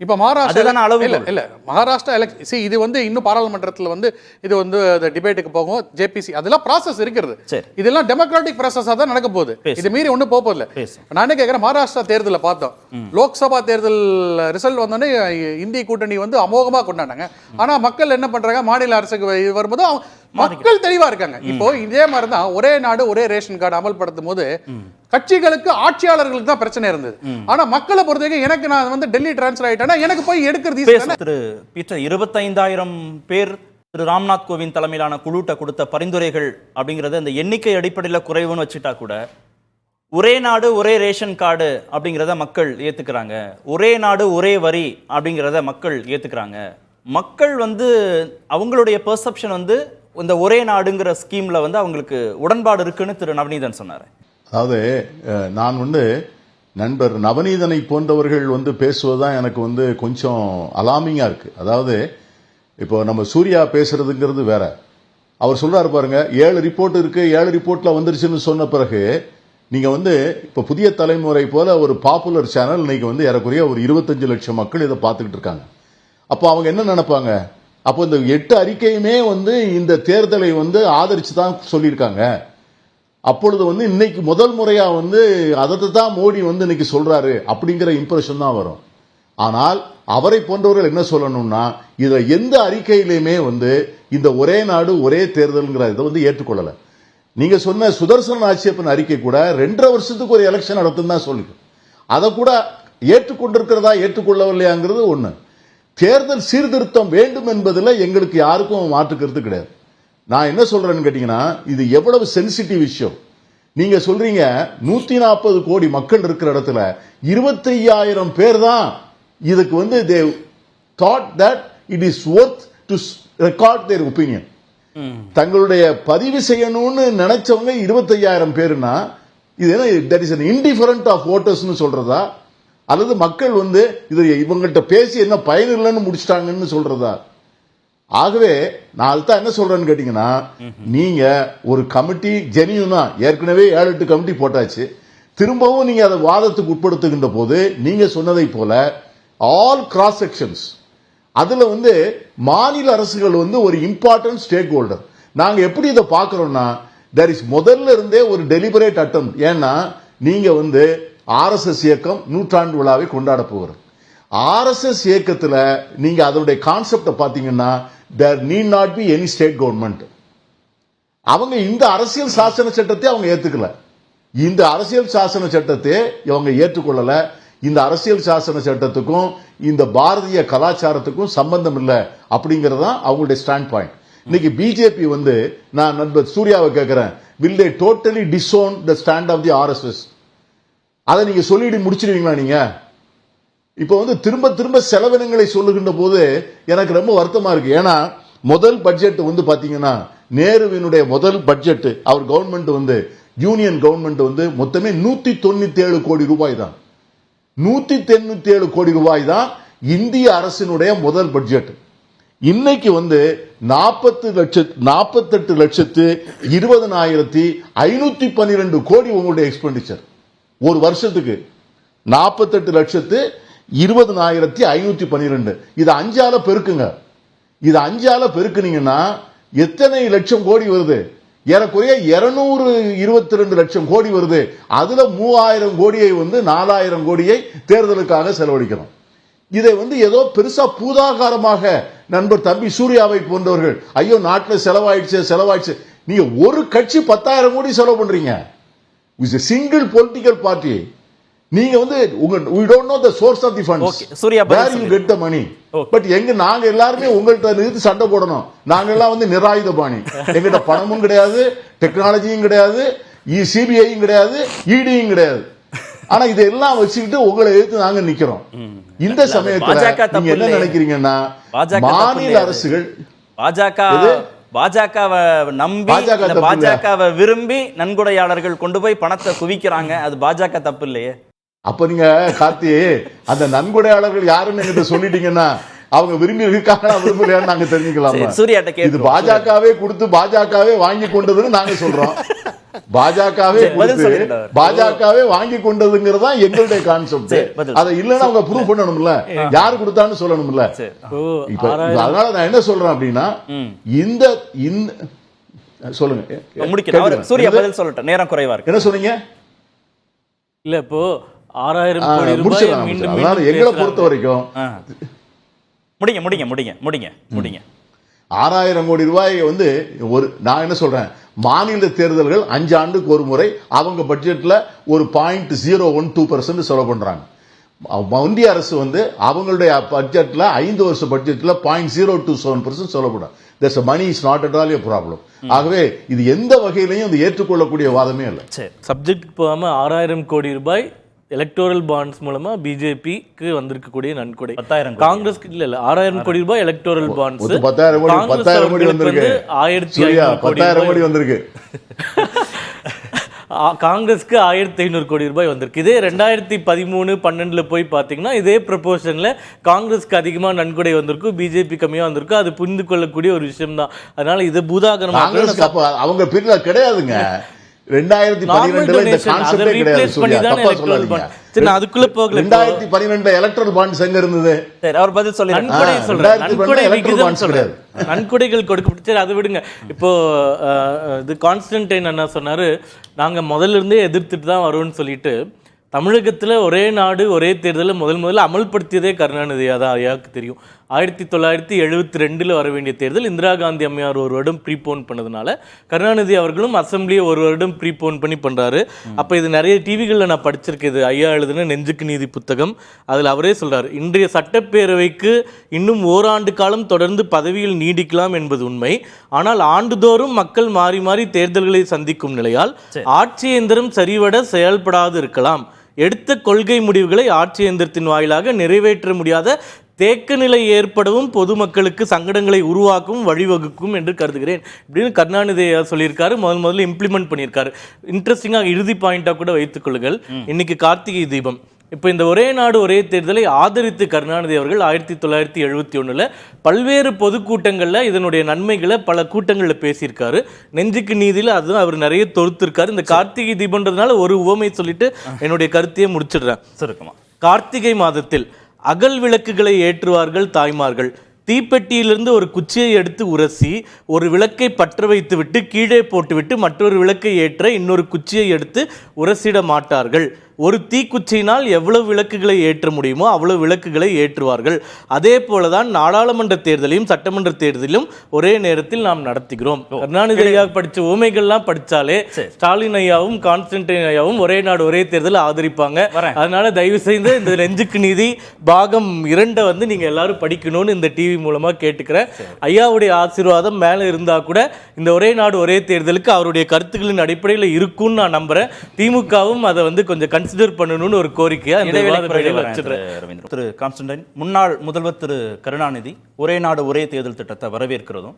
இப்ப மகாராஷ்டிரா இல்ல மகாராஷ்டிரா இது இன்னும் பாராளுமன்றத்தில் இது டிபேட்டுக்கு போகும், ஜேபிசி அதெல்லாம் ப்ராசஸ் இருக்கிறது. இதெல்லாம் டெமோக்ராட்டிக் ப்ராசஸா தான் நடக்க போகுது. இது மீறி ஒன்றும் போக போதில்லை. நானே கேட்கிறேன், மகாராஷ்டிரா தேர்தலில் பார்த்தோம், லோக்சபா தேர்தல் ரிசல்ட் வந்தோடனே இந்திய கூட்டணி அமோகமா கொண்டாடாங்க. ஆனா மக்கள் என்ன பண்றாங்க, மாநில அரசுக்கு வரும்போது மக்கள் தெளிவா இருக்காங்க. இப்போ இதே மாதிரிதான் ஒரே நாடு ஒரே ரேஷன் கார்டு அமல்படுத்தும் போது கட்சிகளுக்கு ஆட்சியாளர்களுக்கு தான் பிரச்சனை இருந்தது. ஆனா மக்களை பொறுத்தவரைக்கும் எனக்கு நான் டெல்லி டிரான்ஸ்ஃபர் ஆயிட்டேன்னா எனக்கு போய் எடுக்கிறது. திரு பீட்டர், 25,000 பேர் திரு ராம்நாத் கோவிந்த் தலைமையிலான குழுட்ட கொடுத்த பரிந்துரைகள் அப்படிங்கறது அந்த எண்ணிக்கை அடிப்படையில் குறைவுன்னு வச்சுட்டா கூட ஒரே நாடு ஒரே ரேஷன் கார்டு அப்படிங்கிறத மக்கள் ஏத்துக்கிறாங்க, ஒரே நாடு ஒரே வரி அப்படிங்கிறத மக்கள் ஏத்துக்கிறாங்க. மக்கள் அவங்களுடைய பெர்செப்ஷன் இந்த ஒரே நாடுங்கிற ஸ்கீம்ல அவங்களுக்கு உடன்பாடு இருக்குன்னு திரு நவநீதன் சொன்னார். அதாவது நான் நண்பர் நவநீதனை போன்றவர்கள் பேசுவதுதான் எனக்கு கொஞ்சம் அலாமிங்கா இருக்கு. அதாவது இப்போ நம்ம சூர்யா பேசுறதுங்கிறது வேற. அவர் சொல்றாரு பாருங்க, 7 ரிப்போர்ட் இருக்கு, 7 ரிப்போர்ட்ல வந்துருச்சுன்னு சொன்ன பிறகு நீங்க இப்ப புதிய தலைமுறை போல ஒரு பாப்புலர் சேனல் இன்னைக்கு ஏறக்குறைய ஒரு 25 லட்சம் மக்கள் இதை பார்த்துக்கிட்டு இருக்காங்க. அப்போ அவங்க என்ன நினைப்பாங்க, அப்போ இந்த 8 அறிக்கையுமே இந்த தேர்தலை ஆதரிச்சு தான் சொல்லியிருக்காங்க. அப்பொழுது இன்னைக்கு முதல் முறையா அதை தான் மோடி இன்னைக்கு சொல்றாரு அப்படிங்கிற இம்ப்ரெஷன் தான் வரும். ஆனால் அவரை போன்றவர்கள் என்ன சொல்லணும்னா, இதை எந்த அறிக்கையிலுமே இந்த ஒரே நாடு ஒரே தேர்தல்ங்கிற இதை ஏற்றுக்கொள்ளல. நீங்க சொன்ன சுதர்சன் ஆட்சேபன் அறிக்கை கூட 2.5 வருஷத்துக்கு ஒரு எலெக்ஷன் நடத்தும் தான் சொல்லுங்க. அதை கூட ஏற்றுக்கொண்டிருக்கிறதா ஏற்றுக்கொள்ளவில்லையாங்கிறது ஒண்ணு. தேர்தல் சீர்திருத்தம் வேண்டும் என்பதில் எங்களுக்கு யாருக்கும் மாற்றுக்கிறது கிடையாது. நான் என்ன சொல்றேன்னு கேட்டீங்கன்னா, இது எவ்வளவு சென்சிட்டிவ் விஷயம். நீங்க சொல்றீங்க 140 கோடி மக்கள் இருக்கிற இடத்துல 25,000 பேர் தான் இதுக்கு they thought that it is worth to record their opinion. தங்களுடைய பதிவு செய்யணும்னு நினைச்சவங்க 25,000 பேருனா இது என்ன, that is an indifferent of voters னு சொல்றதா, அல்லது மக்கள் இது இவங்கள்ட்ட பேசி என்ன பயன் இல்லைன்னு முடிச்சிட்டாங்கன்னு சொல்றதா? ஆகவே நான் அதுதான் என்ன சொல்றேன்னு கேட்டீங்கன்னா, நீங்க ஒரு கமிட்டி ஜெனியூனா ஏற்கனவே 7-8 கமிட்டி போட்டாச்சு, திரும்பவும் நீங்க அதை வாதத்துக்கு உட்படுத்துகின்ற போது நீங்க சொன்னதை போல ஆல் கிராஸ் செக்ஷன்ஸ், அதுல மாநில அரசுகள் ஒரு இம்பார்ட்டன்ட் ஸ்டேக் ஹோல்டர். நாங்க எப்படி இதை பார்க்கிறோம்னா, there is முதல்ல இருந்தே ஒரு டெலிபரேட் அட்டம். ஏன்னா நீங்க ஆர்எஸ்எஸ் இயக்கம் நூற்றாண்டு விழாவை கொண்டாட போகிறது. ஆர்எஸ்எஸ் இயக்கத்துல நீங்க அதனுடைய கான்செப்ட பாத்தீங்கன்னா, there need not be any state government. அவங்க இந்த அரசியல் சாசன சட்டத்தை அவங்க ஏத்துக்கல. இந்த அரசியல் சாசன சட்டத்தை அவங்க ஏற்றுக்கொள்ளல. இந்த அரசியல் சாசன சட்டத்துக்கும் இந்த பாரதிய கலாச்சாரத்துக்கும் சம்பந்தம் இல்லை அப்படிங்கிறது தான் அவங்களுடைய ஸ்டாண்ட் பாயிண்ட். இன்னைக்கு பிஜேபி நான் நண்பர் சூர்யாவை கேட்கிறேன், will they totally disown the stand of the RSS? அதை நீங்க சொல்லிட்டு முடிச்சிருவீங்களா? நீங்க இப்போ திரும்ப திரும்ப செலவினங்களை சொல்லுகின்ற போது எனக்கு ரொம்ப வருத்தமா இருக்கு. ஏன்னா முதல் பட்ஜெட் பாத்தீங்கன்னா, நேருவினுடைய முதல் பட்ஜெட் அவர் கவர்மெண்ட் யூனியன் கவர்மெண்ட் மொத்தமே 197 கோடி ரூபாய் தான். 197 கோடி ரூபாய் தான் இந்திய அரசினுடைய முதல் பட்ஜெட். இன்னைக்கு 48,20,512 கோடி உங்களுடைய எக்ஸ்பெண்டிச்சர் ஒரு வருஷத்துக்கு. 48,20,512. இது 5ஆல பெருக்குங்க. இது 5ஆல பெருக்குனீங்கன்னா எத்தனை லட்சம் கோடி வருது? ஏறக்குறைய 222 லட்சம் கோடி வருது. அதுல 3000 கோடியை 4000 கோடியை தேர்தலுக்காக செலவழிக்கிறோம். இதை ஏதோ பெருசா பூதாகாரமாக நண்பர் தம்பி சூர்யாவை போன்றவர்கள், ஐயோ நாட்டில் செலவாயிடுச்சு. நீங்க ஒரு கட்சி 10,000 கோடி செலவு பண்றீங்க. Single political party. நீங்க we don't know the source of the funds, where you get the money. But நாங்க எல்லாருமே உங்கள்கிட்ட நிறுத்தி சண்டை போடணும். நாங்க எல்லாம் நிராயுத பாணி. எங்கிட்ட பணமும் கிடையாது, டெக்னாலஜியும் கிடையாது, சிபிஐயும் கிடையாது, இடியும் கிடையாது. ஆனா இதெல்லாம் வச்சுக்கிட்டு உங்களை எதிர்த்து நாங்க நிக்கிறோம். இந்த சமயத்துல நீங்க என்ன நினைக்கிறீங்கன்னா, மாநில அரசுகள் பாஜகவை நம்பி பாஜகவை விரும்பி நன்கொடையாளர்கள் கொண்டு போய் பணத்தை குவிக்கிறாங்க. அது பாஜக தப்பு இல்லையே. அப்ப நீங்க கார்த்தி அந்த நன்கொடையாளர்கள் யாருன்னு என்கிட்ட சொல்லிட்டீங்கன்னா, அவங்க விரும்பி இருக்காங்களா விரும்பலையான்னு நாங்க தெரிஞ்சுக்கலாம். இது பாஜகவே கொடுத்து பாஜகவே வாங்கி கொண்டதுன்னு நாங்க சொல்றோம். பாஜகவே வாங்கி கொண்டதுங்கிறதா எங்களுடைய கான்செப்ட். அதை இல்லைன்னா அவங்க ப்ரூவ் பண்ணணும்ல, யாரு கொடுத்தான்னு சொல்லணும்ல. அதனால நான் என்ன சொல்றேன் அப்படின்னா, இந்த சொல்லுங்க சூர்யா பதில் சொல்லட்டும், நேரம் குறைவா இருக்கு. என்ன சொன்னீங்க? இல்ல இப்போ 6000 கோடி ரூபாய் மீண்டும் எங்களை பொறுத்த வரைக்கும் முடிங்க 6000 கோடி ரூபாய் நான் என்ன சொல்றேன், மாநில தேர்தல்கள் 5 ஆண்டுக்கு ஒரு முறை அவங்க பட்ஜெட்ல ஒரு 0.012% செலவு பண்றாங்க. ஒன்றிய அரசு அவங்களுடைய பட்ஜெட்ல 5 வருஷ பட்ஜெட்ல 0.027% செலவு பண்ணும். There's a money is not at all a problem. ஆகவே இது எந்த வகையிலையும் இது ஏற்றுக்கொள்ளக்கூடிய வாதமே இல்லை. சப்ஜெக்ட் போகாம 6000 கோடி ரூபாய் எலக்டோரல் பாண்ட்ஸ் மூலமா பிஜேபிக்கு வந்திருக்கக்கூடிய நன்கொடை. காங்கிரஸ் இல்ல 6000 கோடி ரூபாய் எலக்டோரல் பாண்ட்ஸ். 10,000 கோடி வந்திருக்கு. 1500 கோடி வந்திருக்கு. காங்கிரஸ்க்கு 1500 கோடி ரூபாய் வந்திருக்கு. இதே 2013-12 போய் பாத்தீங்கன்னா இதே ப்ரொபோர்ஷன்ல காங்கிரஸ்க்கு அதிகமா நன்கொடை வந்திருக்கும், பிஜேபி கம்மியா வந்திருக்கும். அது புரிந்து கொள்ளக்கூடிய ஒரு விஷயம் தான். அதனால இது பூதாகரமா அவங்க பிரிவுல கிடையாதுங்க. 2012 இந்த கான்செப்டே கிடையாது. தப்பா சொல்லாதீங்க. அதுக்குள்ள போகல. 2012 எலக்ட்ரல் பாண்ட்ஸ் எங்க இருந்தது? அவர் பதில் சொல்லி நன்கொடைகள் கொடுக்கப்பட்டு அதை விடுங்க. இப்போ இது கான்ஸ்டன்டைன் என்ன சொன்னாரு, நாங்க முதல்ல இருந்தே எதிர்த்துட்டு தான் வருவோம்னு சொல்லிட்டு, தமிழகத்துல ஒரே நாடு ஒரே தேர்தலில் முதல்ல அமல்படுத்தியதே கருணாநிதியா தான். ஐயாவுக்கு தெரியும். 1972 வர வேண்டிய தேர்தல் இந்திரா காந்தி அம்மையார் ஒரு வருடம் ப்ரீபோன் பண்ணதுனால கருணாநிதி அவர்களும் அசம்பிளியை ஒரு வருடம் ப்ரீபோன் பண்றாரு. அப்ப இது நிறைய டிவிகளில் நான் படிச்சிருக்கேன். இது ஐயா எழுதுன நெஞ்சுக்கு நீதி புத்தகம். அதில் அவரே சொல்றாரு, இன்றைய சட்டப்பேரவைக்கு இன்னும் ஓராண்டு காலம் தொடர்ந்து பதவியில் நீடிக்கலாம் என்பது உண்மை. ஆனால் ஆண்டுதோறும் மக்கள் மாறி மாறி தேர்தல்களை சந்திக்கும் நிலையால் ஆட்சி இயந்திரம் சரிவட செயல்படாது இருக்கலாம். எடுத்த கொள்கை முடிவுகளை ஆட்சி இயந்திரத்தின் வாயிலாக நிறைவேற்ற முடியாத தேக்க நிலை ஏற்படவும் பொதுமக்களுக்கு சங்கடங்களை உருவாக்கும் வழிவகுக்கும் என்று கருதுகிறேன் இப்படின்னு கருணாநிதி சொல்லியிருக்காரு. முதல்ல இம்ப்ளிமெண்ட் பண்ணியிருக்காரு. இன்ட்ரெஸ்டிங்காக இறுதி பாயிண்டா கூட வைத்துக் கொள்ளுங்கள். இன்னைக்கு கார்த்திகை தீபம். இப்போ இந்த ஒரே நாடு ஒரே தேர்தலை ஆதரித்து கருணாநிதி அவர்கள் 1971 பல்வேறு பொதுக்கூட்டங்களில் இதனுடைய நன்மைகளை பல கூட்டங்களில் பேசியிருக்காரு. நெஞ்சுக்கு நீதியில் அதுவும் அவர் நிறைய தொடுத்திருக்காரு. இந்த கார்த்திகை தீபன்றதுனால ஒரு உவமை சொல்லிட்டு என்னுடைய கருத்தையே முடிச்சிடுறேன். சுருக்கமா, கார்த்திகை மாதத்தில் அகல் விளக்குகளை ஏற்றுவார்கள் தாய்மார்கள். தீப்பெட்டியிலிருந்து ஒரு குச்சியை எடுத்து உரசி ஒரு விளக்கை பற்ற வைத்து விட்டு கீழே போட்டுவிட்டு மற்றொரு விளக்கை ஏற்ற இன்னொரு குச்சியை எடுத்து உரசிட மாட்டார்கள். ஒரு தீக்குச்சியினால் எவ்வளவு விளக்குகளை ஏற்ற முடியுமோ அவ்வளவு விளக்குகளை ஏற்றுவார்கள். அதே போலதான் நாடாளுமன்ற தேர்தலையும் சட்டமன்ற தேர்தலையும் ஒரே நேரத்தில் நாம் நடத்துகிறோம். கருணாநிதி ஐயா படிச்ச உவமைகள்லாம் படிச்சாலே ஸ்டாலின் ஐயாவும் கான்ஸ்டன்டைன் ஐயாவும் ஒரே நாடு ஒரே தேர்தல் ஆதரிப்பாங்க. அதனால தயவு செய்து இந்த நெஞ்சுக்கு நீதி பாகம் 2 வந்து நீங்க எல்லாரும் படிக்கணும்னு இந்த டிவி மூலமா கேட்டுக்கிறேன். ஐயாவுடைய ஆசீர்வாதம் மேல இருந்தா கூட இந்த ஒரே நாடு ஒரே தேர்தலுக்கு அவருடைய கருத்துக்களின் அடிப்படையில் இருக்கும்னு நான் நம்புறேன். திமுகவும் அதை வந்து கொஞ்சம் கன்சிடர் பண்ணணும்னு ஒரு கோரிக்கையா திரு கான்ஸ்டன்டைன், முன்னாள் முதல்வர் திரு கருணாநிதி ஒரே நாடு ஒரே தேர்தல் திட்டத்தை வரவேற்கிறதும்,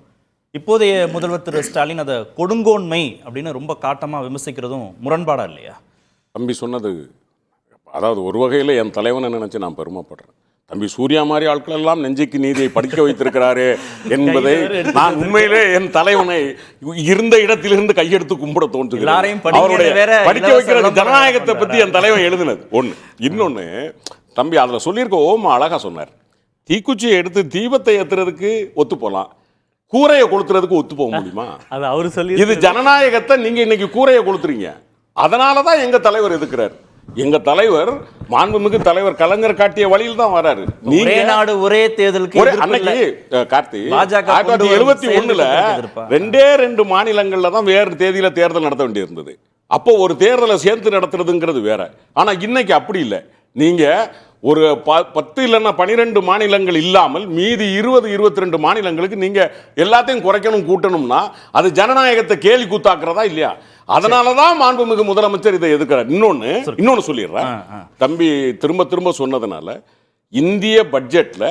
இப்போதைய முதல்வர் திரு ஸ்டாலின் அதை கொடுங்கோன்மை அப்படின்னு ரொம்ப காட்டமா விமர்சிக்கிறதும் முரண்பாடா இல்லையா? தம்பி சொன்னது, அதாவது ஒரு வகையில் என் தலைவனை நினைச்சு நான் பெருமைப்படுறேன். தம்பி சூர்யா மாதிரி ஆட்கள் எல்லாம் நெஞ்சுக்கு நீதியை படிக்க வைத்திருக்கிறாரே என்பதை நான் உண்மையிலே என் தலைவனை இருந்த இடத்திலிருந்து கையெடுத்து கும்பிட தோன்றுகிறேன். அவருடைய படிக்க வைக்கிறது ஜனநாயகத்தை பத்தி என் தலைவன் எழுதினது ஒண்ணு. இன்னொன்னு, தம்பி அதுல சொல்லியிருக்க ஓமா அழகா சொன்னார். தீக்குச்சியை எடுத்து தீபத்தை ஏத்துறதுக்கு ஒத்து போலாம், கூரையை கொளுத்துறதுக்கு ஒத்து போக முடியுமா? அது அவரு சொல்லி, இது ஜனநாயகத்தை நீங்க இன்னைக்கு கூரையை கொளுத்துறீங்க. அதனாலதான் எங்க தலைவர் எதுக்குறாரு. எங்க தலைவர், மாண்புமிகு தலைவர் கலைஞர் காட்டிய வழியில் தான் வராரு. ஒரே நாடு ஒரே தேர்தலுக்கு அன்னைக்கு கார்த்தி 1971 2 மாநிலங்கள்ல தான் வேறு தேதியில தேர்தல் நடத்த வேண்டியிருந்தது. அப்போ ஒரு தேர்தலை சேர்த்து நடத்துறதுங்கிறது வேற. ஆனா இன்னைக்கு அப்படி இல்லை. நீங்க ஒரு 10 இல்லைன்னா 12 மாநிலங்கள் இல்லாமல் மீதி 20-22 மாநிலங்களுக்கு நீங்க எல்லாத்தையும் குறைக்கணும் கூட்டணும்னா அது ஜனநாயகத்தை கேலி கூத்தாக்குறதா இல்லையா? அதனாலதான் மாண்புமிகு முதலமைச்சர் இதை எதுக்குறார். இன்னொன்னு சொல்லிடுறேன். தம்பி திரும்ப திரும்ப சொன்னதுனால இந்திய பட்ஜெட்ல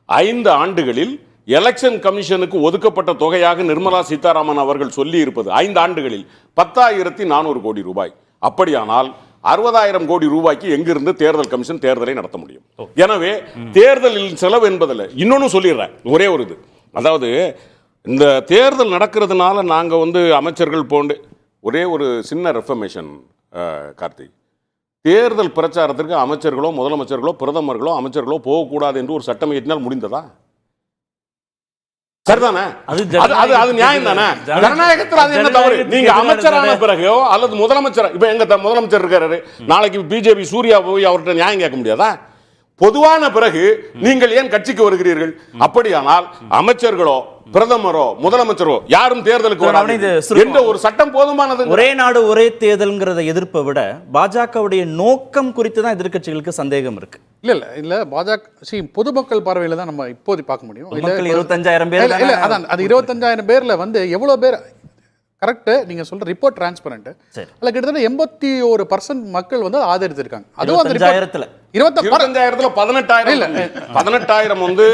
5 ஆண்டுகளில் எலெக்ஷன் கமிஷனுக்கு ஒதுக்கப்பட்ட தொகையாக நிர்மலா சீதாராமன் அவர்கள் சொல்லி இருப்பது 5 ஆண்டுகளில் 10,400 கோடி ரூபாய். அப்படியானால் 60,000 கோடி ரூபாய்க்கு எங்கிருந்து தேர்தல் கமிஷன் தேர்தலை நடத்த முடியும்? எனவே தேர்தலில் செலவு என்பதில் இன்னொன்னு சொல்லிடுறேன். ஒரே ஒரு இது, அதாவது இந்த தேர்தல் நடக்கிறதுனால நாங்க வந்து அமைச்சர்கள் போண்டு ஒரே ஒரு சின்ன ரெஃபர்மேஷன் கார்த்திக், தேர்தல் பிரச்சாரத்திற்கு அமைச்சர்களோ முதலமைச்சர்களோ பிரதமர்களோ அமைச்சர்களோ போகக்கூடாது என்று ஒரு சட்டம் இயற்றினால் முடிந்ததா? சரிதானே? அது நியாயம் தானே? ஜனநாயகத்தில் அது என்ன தவறு? நீங்க அமைச்சரான பிறகோ அல்லது முதலமைச்சர், இப்ப எங்க முதலமைச்சர் இருக்காரு, நாளைக்கு பிஜேபி சூர்யா போய் அவர்கிட்ட நியாயம் கேட்க முடியாதா? பொதுவான பிறகு நீங்கள் ஏன் கட்சிக்கு வருகிறீர்கள்? அப்படியானால் அமைச்சர்களோ பிரதமரோ முதலமைச்சரோ யாரும் தேர்தலுக்கு என்ற ஒரு சட்டம் போதுமானது. ஒரே நாடு ஒரே தேர்தல்ங்கிறத எதிர்ப்பை விட பாஜகவுடைய நோக்கம் குறித்து தான் எதிர்க்கட்சிகளுக்கு சந்தேகம் இருக்கு. இல்ல பாஜக பொதுமக்கள் பார்வையில தான் நம்ம இப்போது பார்க்க முடியும். 25,000 பேர், அதான் அது 25,000 பேர்ல வந்து எவ்வளவு பேர் கரெக்ட் நீங்க சொல்ற ரிப்போர்ட் டிரான்ஸ்பரண்ட். அதுல கிட்டத்தட்ட 81% மக்கள் வந்து ஆதரித்திருக்காங்க. அதுவும் அந்த 25,000ல 25,000ல 18,000 வந்து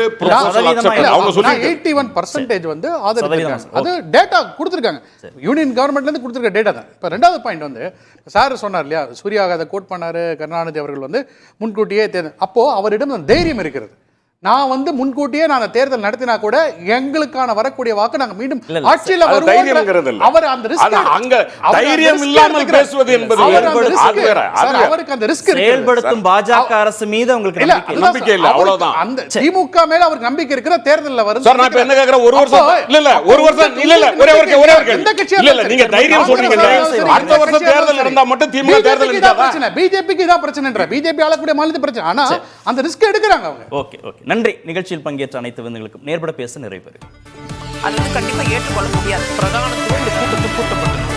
அவங்க சொல்லி 81% வந்து ஆதரித்திருக்காங்க. அது டேட்டா கொடுத்திருக்காங்க, யூனியன் கவர்மெண்ட்ல இருந்து கொடுத்திருக்க டேட்டா தான். இப்ப ரெண்டாவது பாயிண்ட் வந்து சார் சொன்னார் இல்லையா, சூர்யா அதை கோட் பண்ணாரு, கருணாநிதி அவர்கள் வந்து முன்கூட்டியே அப்போ அவரிடம் அந்த தைரியம் இருக்கிறது. நான் வந்து முன்கூட்டியே நான் தேர்தல் நடத்தினா கூட எங்களுக்கான வரக்கூடிய வாக்கு நாங்க மீண்டும் ஆட்சியில் வருவோம். அவர் அந்த ரிஸ்க், அங்க தைரியம் இல்லாமல் பேசுவது என்பது அவருக்கு அந்த ரிஸ்க் செயல்படுத்தும் பாஜக அரசு மீது உங்களுக்கு நம்பிக்கை இல்ல, அவ்வளவுதான். அந்த திமுக மேல அவருக்கு நம்பிக்கை இருக்கிற தேர்தல்ல வரும். சார் நான் இப்ப என்ன கேக்குறேன், ஒரு வருஷம் ஒரே ஒரு எந்த கட்சி இல்ல நீங்க தைரியம் சொல்றீங்க, அடுத்த வருஷம் தேர்தல் நடந்தா மட்டும் திமுக தேர்தல் பிரச்சனை, பிஜேபிக்கு இதான் பிரச்சனைன்ற, பிஜேபி ஆளக்கூடிய மாநில பிரச்சனை. ஆனா அந்த ரிஸ்க் எடுக்கிறாங்க அவங்க. ஓகே நன்றி. நிகழ்ச்சியில் பங்கேற்ற அனைத்து விருந்துகளுக்கும் நேர்பட பேச நிறைவு பெறும். அது வந்து கண்டிப்பா ஏற்றுக்கொள்ள முடியாது. பிரதான கூட்டத்தில் கூட்டப்பட்டது